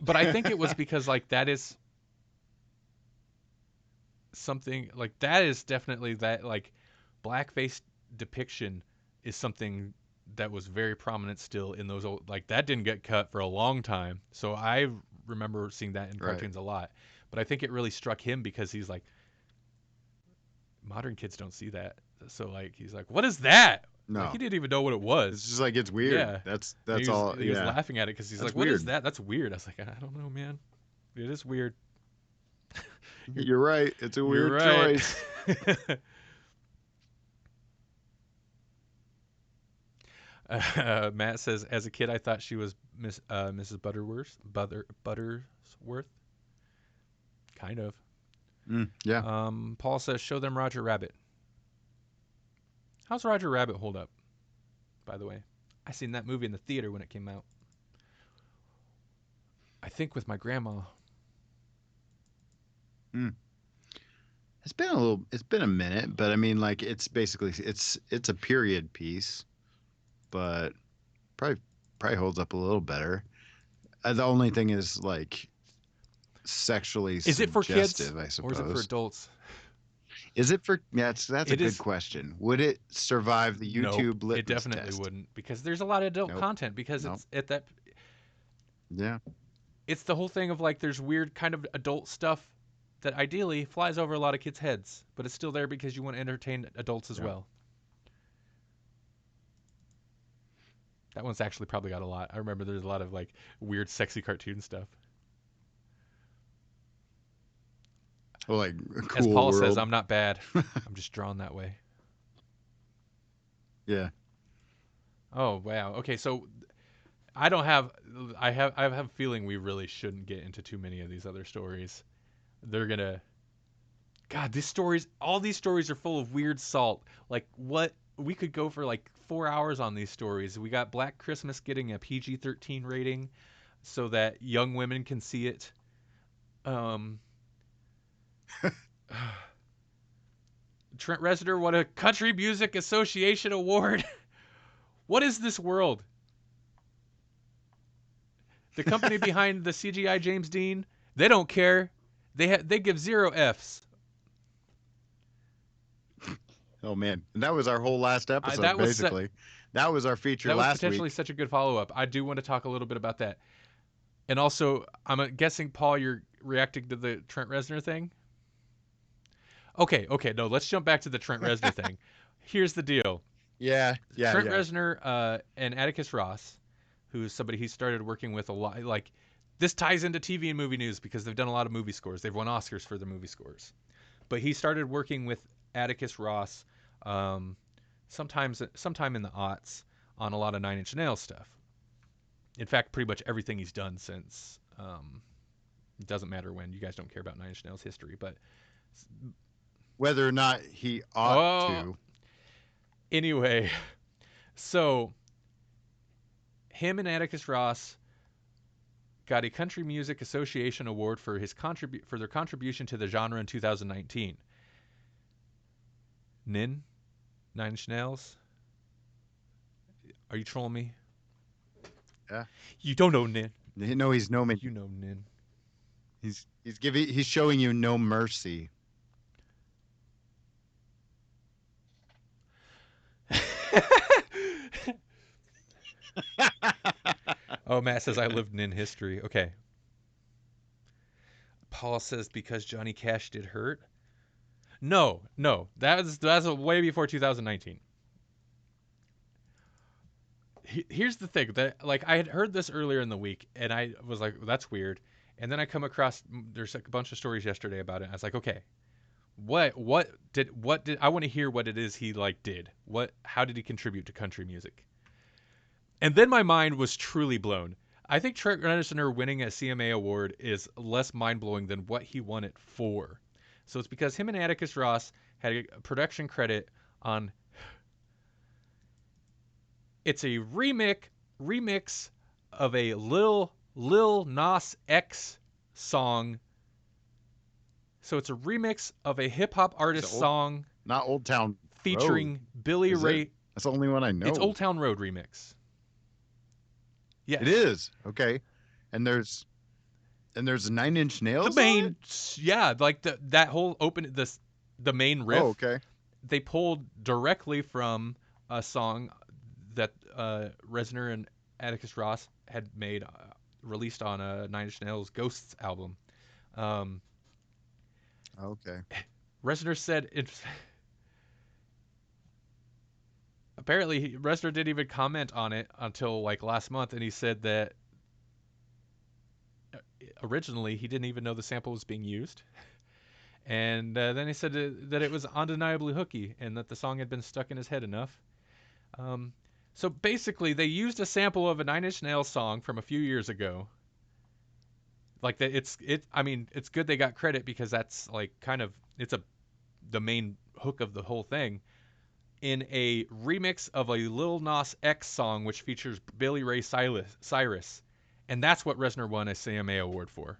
But I think it was because like that is something like that is definitely that like blackface depiction is something that was very prominent still in those old like that didn't get cut for a long time. So I remember seeing that in Right. cartoons a lot. But I think it really struck him because he's like modern kids don't see that. So like he's like, "What is that?" Like No. he didn't even know what it was. It's just like it's weird. Yeah. That's He was, all. he was Yeah. laughing at it because he's That's like, "What is weird. that? That's weird." I was like, "I don't know, man. It is weird." You're right. It's a You're weird right. choice. Matt says, as a kid, I thought she was Mrs. Buttersworth. Kind of. Yeah. Paul says, show them Roger Rabbit. How's Roger Rabbit hold up, by the way? I seen that movie in the theater when it came out. I think with my grandma. It's been a little. It's been a minute, but I mean, like, it's basically it's a period piece, but probably holds up a little better. The only thing is like sexually Is it for kids suggestive, I or suppose. is it for adults? Is it for? Yeah, that's a It good is. question. Would it survive the YouTube Nope, litmus it definitely test? wouldn't because there's a lot of adult Nope. content because Nope. it's at that Yeah. it's the whole thing of like there's weird kind of adult stuff that ideally flies over a lot of kids' heads, but it's still there because you want to entertain adults as Yeah. well. That one's actually probably got a lot. I remember there's a lot of like weird, sexy cartoon stuff. Well, like As cool Paul says, world. I'm not bad. I'm just drawn that way. Yeah. Oh wow. Okay, so I don't have. I have a feeling we really shouldn't get into too many of these other stories. They're gonna. God, these stories. All these stories are full of weird salt. Like what? We could go for like 4 hours on these stories. We got Black Christmas getting a PG-13 rating, so that young women can see it. Um, Trent Reznor won a Country Music Association Award. What is this world? The company behind the CGI James Dean, they don't care. They give 0 Fs. Oh man, and that was our whole last episode. That was Basically, that was our feature that was last potentially week. such a good follow-up. I do want to talk a little bit about that. And also, I'm guessing, Paul, you're reacting to the Trent Reznor thing? Okay, no, let's jump back to the Trent Reznor thing. Here's the deal. Yeah. Trent Reznor and Atticus Ross, who's somebody he started working with a lot. Like, this ties into TV and movie news because they've done a lot of movie scores. They've won Oscars for their movie scores. But he started working with Atticus Ross sometime in the aughts on a lot of Nine Inch Nails stuff. In fact, pretty much everything he's done since. It doesn't matter when. You guys don't care about Nine Inch Nails history, but Whether or not he ought to. Anyway, so him and Atticus Ross got a Country Music Association Award for their contribution to the genre in 2019. Nin? Nine Inch Nails? Are you trolling me? Yeah. You don't know Nin. No, he's no man. You know Nin. He's showing you no mercy. Oh, Matt says I lived Nin history. Okay. Paul says because Johnny Cash did hurt. No. That's way before 2019. Here's the thing that like I had heard this earlier in the week and I was like that's weird, and then I come across there's like a bunch of stories yesterday about it. And I was like, okay, what did I want to hear what it is he like did. How did he contribute to country music? And then my mind was truly blown. I think Trent Reznor winning a CMA award is less mind blowing than what he won it for. So it's because him and Atticus Ross had a production credit on. It's a remix of a Lil Nas X song. So it's a remix of a hip hop Is it artist song not Old Town Road? featuring Billy Is it? Ray. That's the only one I It's know. Old Town Road remix. Yes. It is. Okay. And there's Nine Inch The Nails on it? main, yeah, like that whole the main riff. Oh, okay. They pulled directly from a song that Reznor and Atticus Ross had made, released on a Nine Inch Nails Ghosts album. Um, Okay. Reznor said apparently Reznor didn't even comment on it until like last month, and he said that originally he didn't even know the sample was being used. And then he said that it was undeniably hooky and that the song had been stuck in his head enough. Um, so basically, they used a sample of a Nine Inch Nails song from a few years ago. Like that, I mean, it's good they got credit because that's like kind of the main hook of the whole thing. In a remix of a Lil Nas X song, which features Billy Ray Cyrus, and that's what Reznor won a CMA award for.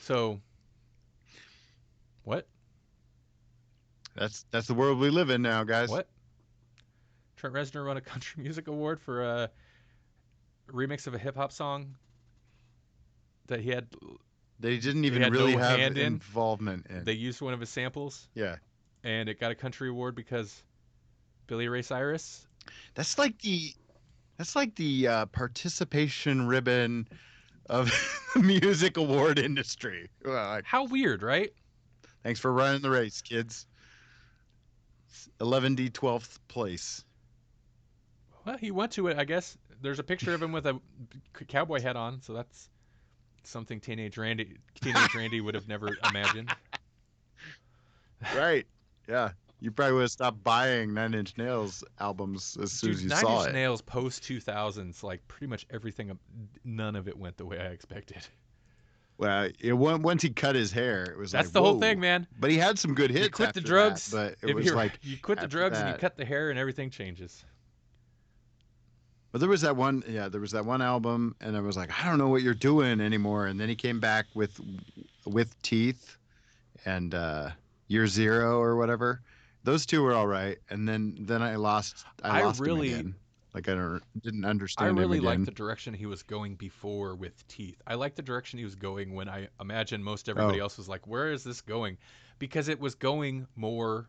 So, what? That's the world we live in now, guys. What? Trent Reznor won a country music award for a remix of a hip hop song that he had. They didn't He even had really no have hand in. involvement in. They used one of his samples, Yeah. and it got a country award because Billy Ray Cyrus. That's like the participation ribbon of the music award industry. Well, How weird, right? thanks for running the race, kids. 11D 12th place. Well, he went to it, I guess. There's a picture of him with a cowboy hat on, so that's something teenage Randy would have never imagined. Right. Yeah. You probably would have stopped buying Nine Inch Nails albums as soon as you Nine saw Inch it. Nails post 2000s, like pretty much everything, none of it went the way I expected. Well, once he cut his hair, it was That's like, the whoa. whole thing, man. But he had some good hits. You quit after the drugs, that, but it was like you quit the after drugs and you that- cut the hair, and everything changes. But there was that one, there was that one album, and I was like, I don't know what you're doing anymore. And then he came back with Teeth and Year Zero or whatever. Those two were all right, and then I lost him again. Like didn't understand I really him again. liked the direction he was going before with Teeth. I liked the direction he was going when I imagine most everybody else was like, where is this going? Because it was going more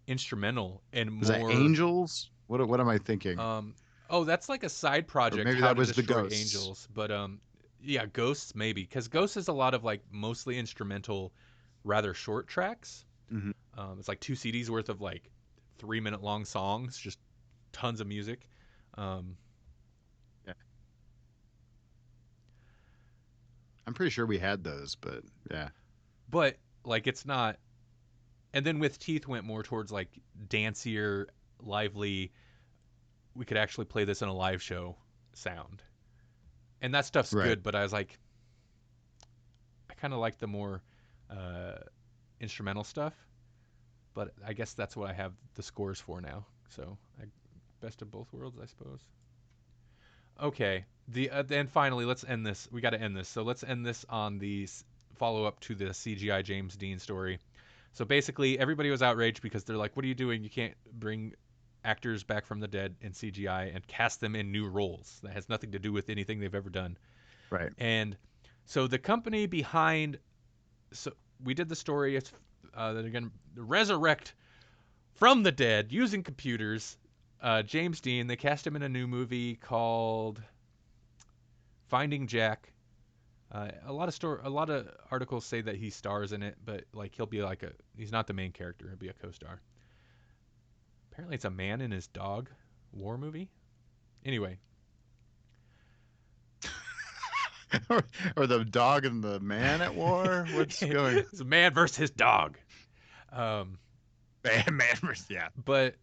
instrumental and Was more. that Angels? What am I thinking? That's like a side project. Or maybe How that to was the Destroy Ghosts. Angels, but yeah, Ghosts maybe, because Ghosts is a lot of like mostly instrumental, rather short tracks. Mhm. It's like 2 CDs worth of like 3-minute long songs, just tons of music. Yeah. I'm pretty sure we had those, but yeah. But like it's not. And then with Teeth went more towards like dancier, lively. We could actually play this in a live show sound, and that stuff's Right. good. But I was like, I kind of like the more instrumental stuff. But I guess that's what I have the scores for now. So best of both worlds, I suppose. Okay. Then finally, let's end this. We got to end this. So let's end this on the follow up to the CGI James Dean story. So basically, everybody was outraged because they're like, "What are you doing? You can't bring actors back from the dead in CGI and cast them in new roles. That has nothing to do with anything they've ever done." Right. And so the company behind, so we did the story. It's that are going to resurrect from the dead using computers. James Dean. They cast him in a new movie called Finding Jack. A lot of articles say that he stars in it, but like he'll be like he's not the main character. He'll be a co-star. Apparently, it's a man and his dog war movie. Anyway, or the dog and the man at war. What's going? It's a man versus his dog. Man versus yeah. But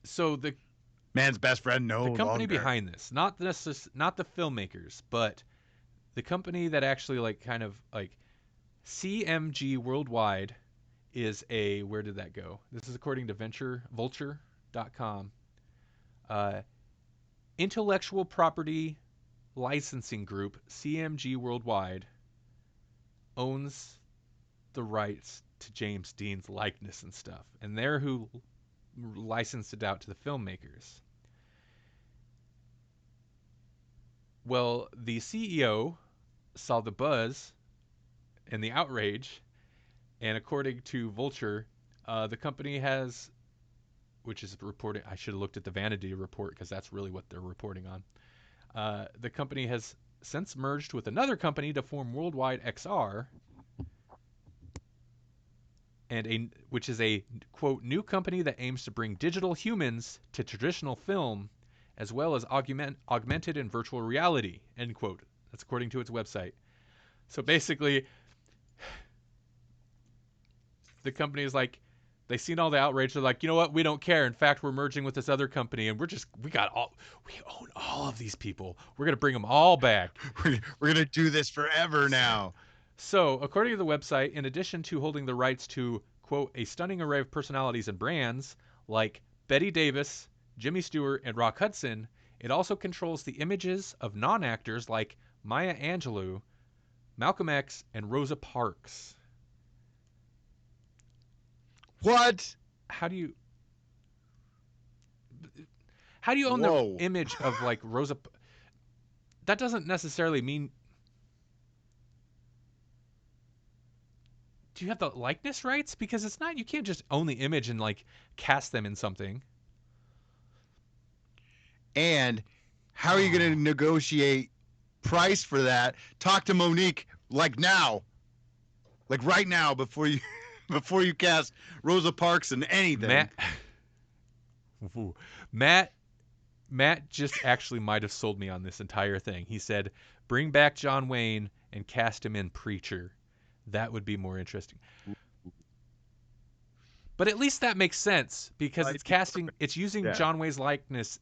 so the Man's best friend no company longer. behind this, not the filmmakers, but The company that actually CMG Worldwide is a, where did that go? This is according to vulture.com. Uh, Intellectual Property Licensing Group, CMG Worldwide, owns the rights to James Dean's likeness and stuff. And they're who licensed it out to the filmmakers. Well, the CEO saw the buzz and the outrage, and according to Vulture, the company has, which is reporting, I should have looked at the Vanity report because that's really what they're reporting on. The company has since merged with another company to form Worldwide XR, which is a, quote, new company that aims to bring digital humans to traditional film as well as augmented and virtual reality, end quote. That's according to its website. So basically, the company is like, they've seen all the outrage. They're like, you know what? We don't care. In fact, we're merging with this other company, and we own all of these people. We're gonna bring them all back. We're gonna do this forever now. So, according to the website, in addition to holding the rights to, quote, a stunning array of personalities and brands like Betty Davis, Jimmy Stewart, and Rock Hudson, it also controls the images of non-actors like Maya Angelou, Malcolm X, and Rosa Parks. What? How do you own Whoa. the image of like Rosa? That doesn't necessarily mean. Do you have the likeness rights? Because it's not. You can't just own the image and like cast them in something. And how are you going to negotiate price for that? Talk to Monique like now, like right now, before you cast Rosa Parks in anything. Matt just actually might have sold me on this entire thing. He said, "Bring back John Wayne and cast him in Preacher. That would be more interesting." But at least that makes sense because it's using John Wayne's likeness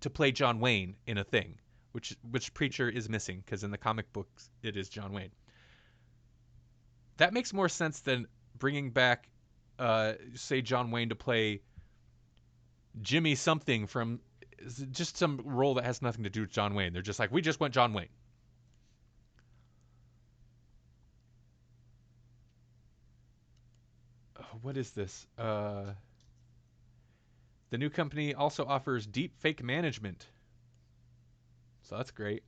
to play John Wayne in a thing, which Preacher is missing because in the comic books it is John Wayne. That makes more sense than bringing back, say, John Wayne to play Jimmy something from just some role that has nothing to do with John Wayne. They're just like, we just want John Wayne. What is this? The new company also offers deep fake management. So that's great.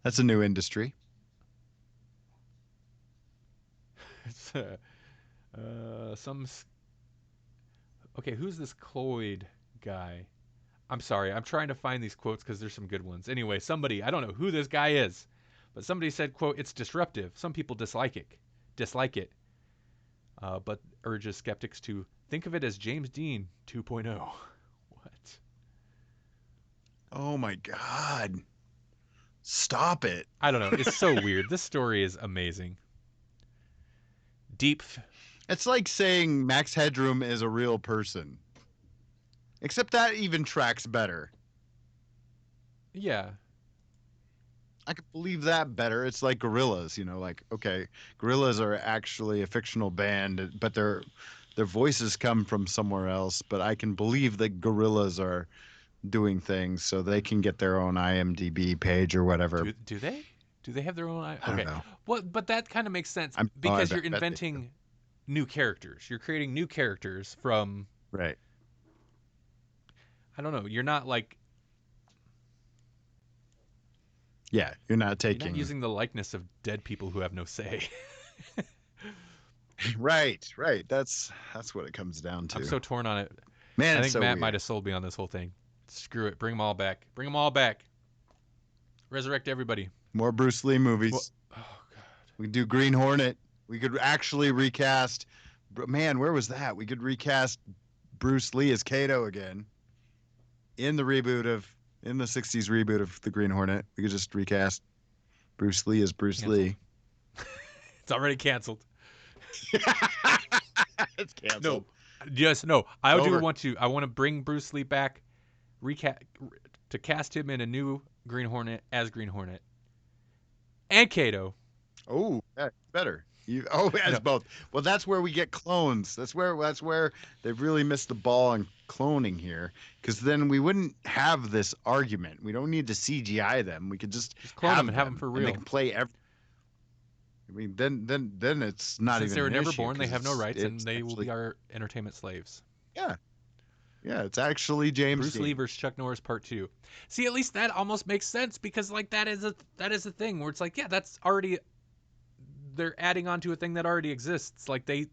That's a new industry. It's okay, who's this Cloyd guy? I'm sorry, I'm trying to find these quotes because there's some good ones. Anyway, somebody, I don't know who this guy is, but somebody said, quote, "It's disruptive. Some people dislike it, but urges skeptics to think of it as James Dean 2.0. What? Oh my God. Stop it. I don't know. It's so weird. This story is amazing. It's like saying Max Headroom is a real person. Except that even tracks better. Yeah. I could believe that better. It's like Gorillaz, like, okay, Gorillaz are actually a fictional band, but their voices come from somewhere else. But I can believe that Gorillaz are doing things so they can get their own IMDb page or whatever. Do they? Do they have their own? I don't know. Well, but that kind of makes sense because you're inventing new characters. You're creating new characters from. Right. I don't know. You're not like. Yeah, you're not using the likeness of dead people who have no say. Right. That's what it comes down to. I'm so torn on it. Man, I think Matt might have sold me on this whole thing. Screw it. Bring them all back. Bring them all back. Resurrect everybody. More Bruce Lee movies. Oh, God. We could do Green Hornet. We could actually recast. Man, where was that? We could recast Bruce Lee as Kato again. In the 60s reboot of the Green Hornet. We could just recast Bruce Lee as Bruce Lee. It's already canceled. It's canceled. No. I want to bring Bruce Lee back, to cast him in a new Green Hornet as Green Hornet, and Kato. Oh, yeah, better. Oh, as No, both. Well, that's where we get clones. That's where they've really missed the ball on cloning here, because then we wouldn't have this argument. We don't need to CGI them. We could just just clone them have and have them them, for and they real. can play every. I mean, then it's not Since they even were an never issue born, they because have no rights, and it's they will actually be our entertainment slaves. yeah, yeah. It's actually James Bruce Lee Dean. versus Chuck Norris Part 2. See, at least that almost makes sense because like that is a thing where it's like, yeah, that's already they're adding on to a thing that already exists. Like they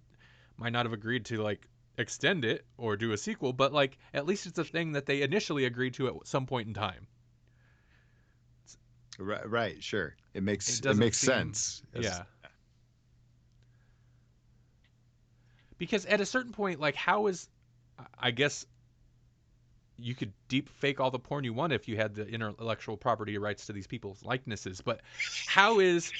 might not have agreed to like extend it or do a sequel, but like at least it's a thing that they initially agreed to at some point in time. Right, right, sure. It It doesn't makes seem, sense. yeah, because at a certain point, like how is, I guess you could deep fake all the porn you want if you had the intellectual property rights to these people's likenesses, but how is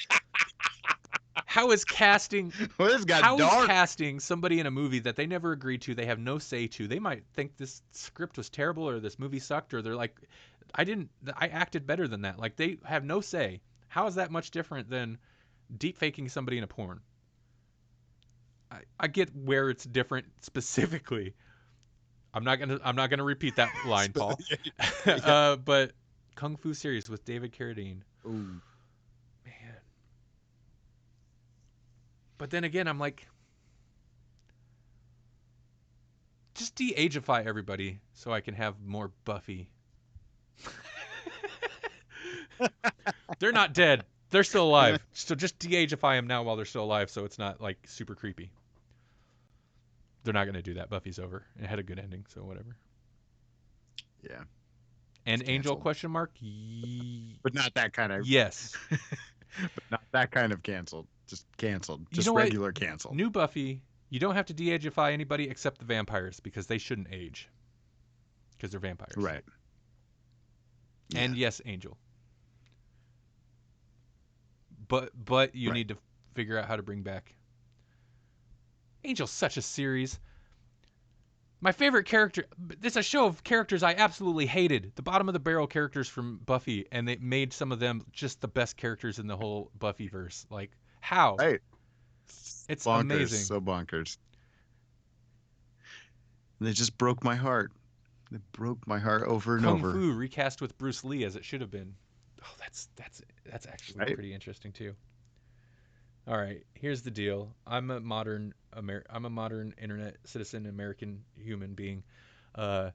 how is casting Well, this got how is dark. casting somebody in a movie that they never agreed to, they have no say to, they might think this script was terrible or this movie sucked or they're like, I acted better than that, like they have no say. How is that much different than deep faking somebody in a porn? I get where it's different specifically. I'm not gonna repeat that line, Paul. Yeah. But Kung Fu series with David Carradine, Ooh. man. But then again, I'm like, just de-ageify everybody so I can have more Buffy. They're not dead. They're still alive. So just de-ageify them now while they're still alive, so it's not like super creepy. They're not gonna do that. Buffy's over. It had a good ending, so whatever. Yeah, it's And Angel canceled. question mark? But not that kind of Yes. but not that kind of canceled. Just canceled. You know Just what? regular canceled. New Buffy, you don't have to de-ageify anybody except the vampires because they shouldn't age because they're vampires. Right. Yeah. And yes, Angel. But you Right. need to figure out how to bring back Angel's such a series. My favorite character. It's a show of characters I absolutely hated. The bottom of the barrel characters from Buffy, and they made some of them just the best characters in the whole Buffyverse. Like how? Right. It's Bonkers. amazing. So bonkers. They just broke my heart. They broke my heart over and Kung over. Fu recast with Bruce Lee as it should have been. Oh, that's actually Right. pretty interesting too. All right, here's the deal. I'm a modern internet citizen, American human being. Uh,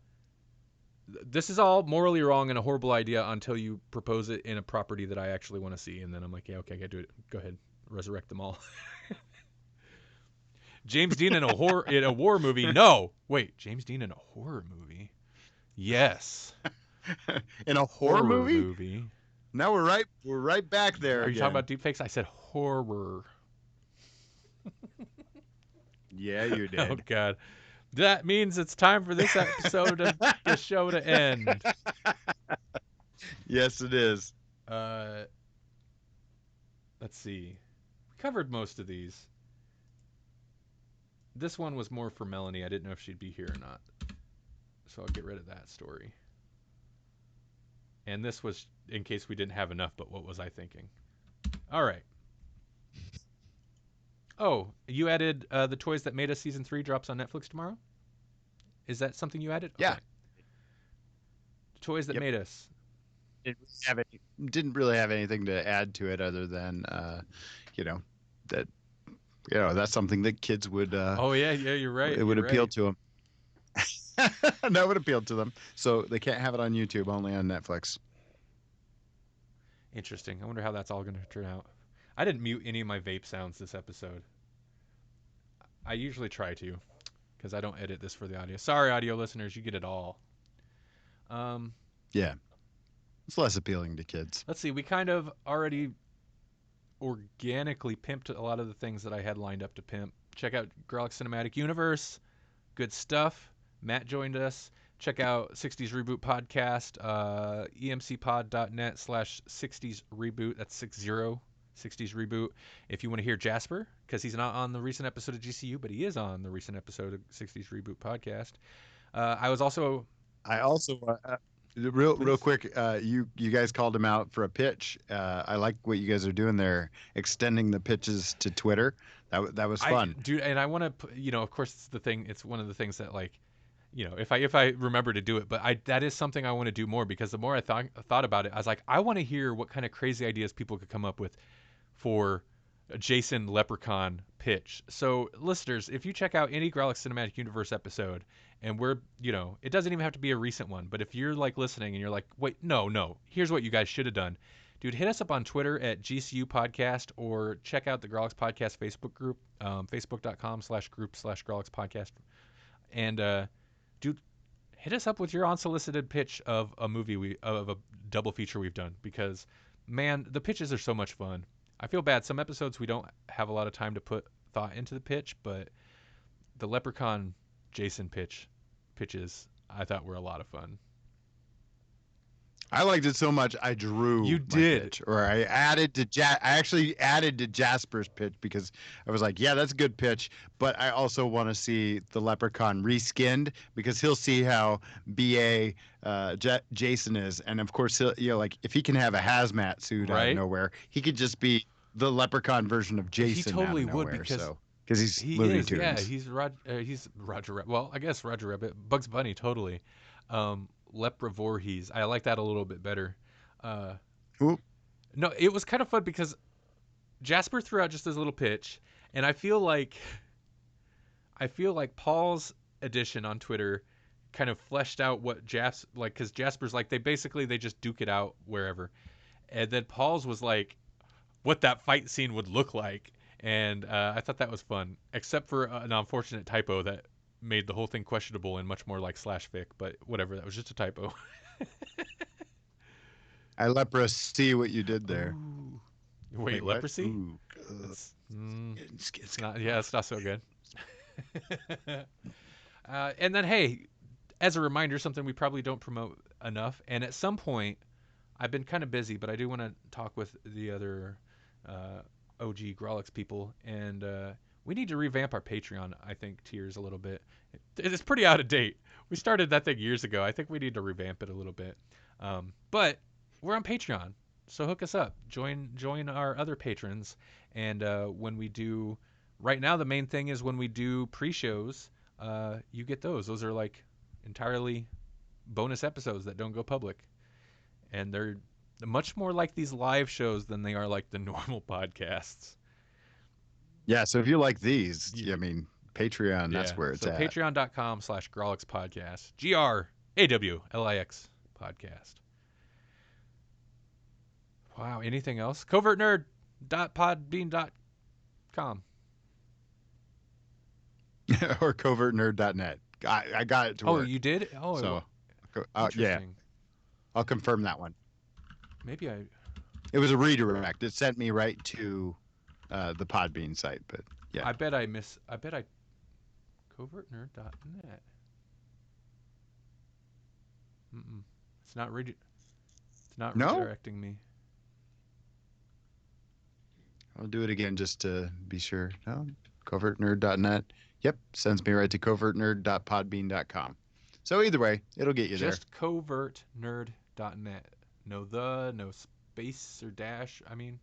this is all morally wrong and a horrible idea until you propose it in a property that I actually want to see, and then I'm like, yeah, okay, I can do it. Go ahead, resurrect them all. James Dean in a war movie? No. Wait, James Dean in a horror movie? Yes. In a horror Horror movie? movie. Now we're right back there Are you talking again. about deepfakes? I said horror. Yeah, you Oh did. God. That means it's time for this episode of the show to end. Yes, it is. Uh, let's see. We covered most of these. This one was more for Melanie. I didn't know if she'd be here or not. So I'll get rid of that story. And this was in case we didn't have enough, but what was I thinking? All right. Oh, you added The Toys That Made Us Season 3 drops on Netflix tomorrow? Is that something you added? Yeah. Okay. Toys That Yep. Made Us. Didn't really have anything to add to it other than you know, that that's something that kids would Oh yeah, you're right. it would You're appeal right. to them. That would appeal to them. So they can't have it on YouTube, only on Netflix. Interesting. I wonder how that's all going to turn out. I didn't mute any of my vape sounds this episode. I usually try to, because I don't edit this for the audio. Sorry, audio listeners, you get it all. Um, Yeah. It's less appealing to kids. let's see. We kind of already organically pimped a lot of the things that I had lined up to pimp. Check out Grawlix Cinematic Universe. Good stuff. Matt joined us. Check out 60s Reboot Podcast, emcpod.net/60s Reboot. That's 60 Reboot. If you want to hear Jasper, because he's not on the recent episode of GCU, but he is on the recent episode of 60s Reboot Podcast. I was also, I also Real Please. quick, you guys called him out for a pitch. I like what you guys are doing there, extending the pitches to Twitter. That was I fun. do, and I want to, of course, it's the thing. It's one of the things that, like, if I remember to do it, but I that is something I want to do more because the more I thought about it, I was like, I want to hear what kind of crazy ideas people could come up with for a Jason Leprechaun pitch. So, listeners, if you check out any Grawlix Cinematic Universe episode, and it doesn't even have to be a recent one, but if you're like listening and you're like, wait, no, here's what you guys should have done. Dude, hit us up on Twitter at GCU Podcast or check out the Grawlix Podcast Facebook group, facebook.com/group/Grawlix Podcast. And, dude, hit us up with your unsolicited pitch of a of a double feature we've done because, man, the pitches are so much fun. I feel bad. Some episodes we don't have a lot of time to put thought into the pitch, but the Leprechaun Jason pitches I thought were a lot of fun. I liked it so much I drew You my did. pitch, or I actually added to Jasper's pitch because I was like, yeah, that's a good pitch, but I also want to see the Leprechaun reskinned because he'll see how BA Jason is, and of course he'll like if he can have a hazmat suit out of Right? nowhere, he could just be the Leprechaun version of He Jason out totally of would nowhere. because So because he's he Looney is. Yeah, Tunes. he's Roger Well, I guess Roger Rabbit, Bugs Bunny totally. Lepra Voorhees. I like that a little bit better. Uh, Ooh. no, it was kind of fun because Jasper threw out just his little pitch, and I feel like Paul's edition on Twitter kind of fleshed out what because Jasper's like they just duke it out wherever, and then Paul's was like what that fight scene would look like, and I thought that was fun, except for an unfortunate typo that made the whole thing questionable and much more like slash fic, but whatever, that was just a typo. I Lepra see what you did there. Ooh. Wait, Wait, what? leprosy? Ooh. It's it's not. Yeah, it's not so good. And then, hey, as a reminder, something we probably don't promote enough, and at some point, I've been kind of busy, but I do want to talk with the other OG Grawlix people, and we need to revamp our Patreon, I think, tiers a little bit. It's pretty out of date. We started that thing years ago. I think we need to revamp it a little bit. But we're on Patreon, so hook us up. Join our other patrons, and when we do, right now the main thing is when we do pre-shows, you get those. Those are like entirely bonus episodes that don't go public, and they're much more like these live shows than they are like the normal podcasts. Yeah, so if you like these, You, I mean, Patreon, yeah. that's where it's So at. patreon.com/Grawlix podcast. GRAWLIX podcast. Wow. Anything else? Covertnerd.podbean.com. Or covertnerd.net. I got it to Oh, work. you did? Oh, So, yeah, interesting. I'll confirm that one. Maybe I. It was a redirect. It sent me right to the Podbean site, but yeah. I bet I covertnerd.net. Mm-mm. It's not It's not No? redirecting me. I'll do it again just to be sure. No, covertnerd.net. Yep, sends me right to covertnerd.podbean.com. So either way, it'll get you Just covertnerd.net. No space or dash. I mean,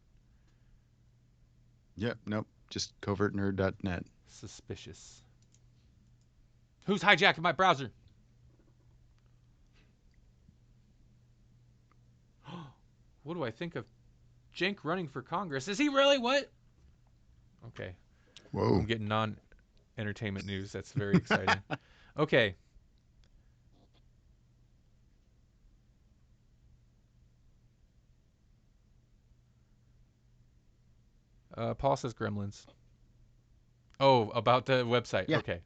there. Yep, nope, just covertnerd.net. suspicious. Who's hijacking my browser? What do I think of Jenk running for Congress? Is he really what? Okay. Whoa. I'm getting non-entertainment news. That's very exciting. Okay. Paul says Gremlins. Oh, about the website. Yeah. Okay.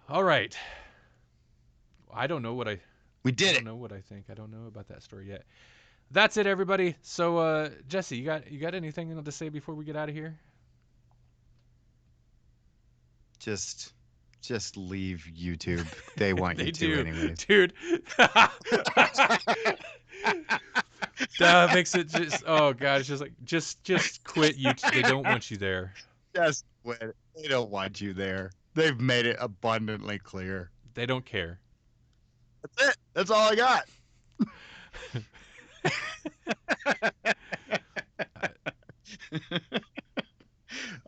All right. I don't know what I We did don't it. know what I think. I don't know about that story yet. That's it, everybody. So, Jesse, you got anything to say before we get out of here? Just leave YouTube. They want They you to do, anyways. dude. That makes it just. Oh god, it's just like just quit YouTube. They don't want you there. Just quit. They don't want you there. They've made it abundantly clear. They don't care. That's it. That's all I got.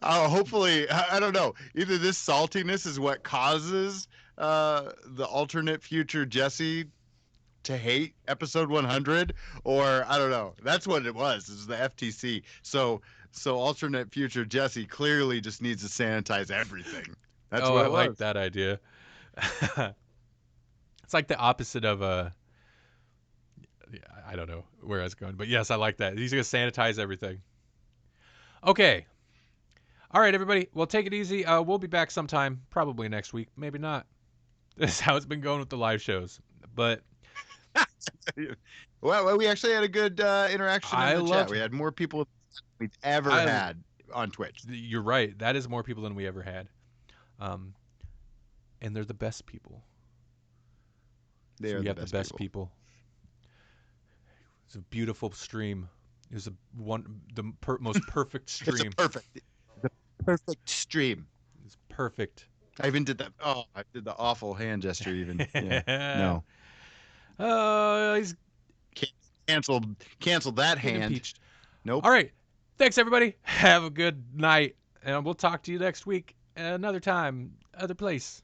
Hopefully, I don't know. Either this saltiness is what causes the alternate future Jesse to hate episode 100, or I don't know. That's what it was. It was the FTC. So alternate future Jesse clearly just needs to sanitize everything. That's Oh, what I it like was. that idea. It's like the opposite of I don't know where I was going, but yes, I like that. He's gonna sanitize everything. Okay. All right, everybody. Well, take it easy. We'll be back sometime, probably next week, maybe not. This is how it's been going with the live shows. But Well, we actually had a good interaction in I the chat. loved. We had more people than we've ever I. had on Twitch. You're right. That is more people than we ever had. Um, and they're the best people. They So are we the have the best best people. people. It's a beautiful stream. It was most perfect It's a stream. the perfect stream. It's perfect. I even did that. Oh, I did the awful hand gesture. Even yeah. No, He's canceled that getting hand. impeached. Nope. All right. Thanks, everybody. Have a good night. And we'll talk to you next week. Another time, other place.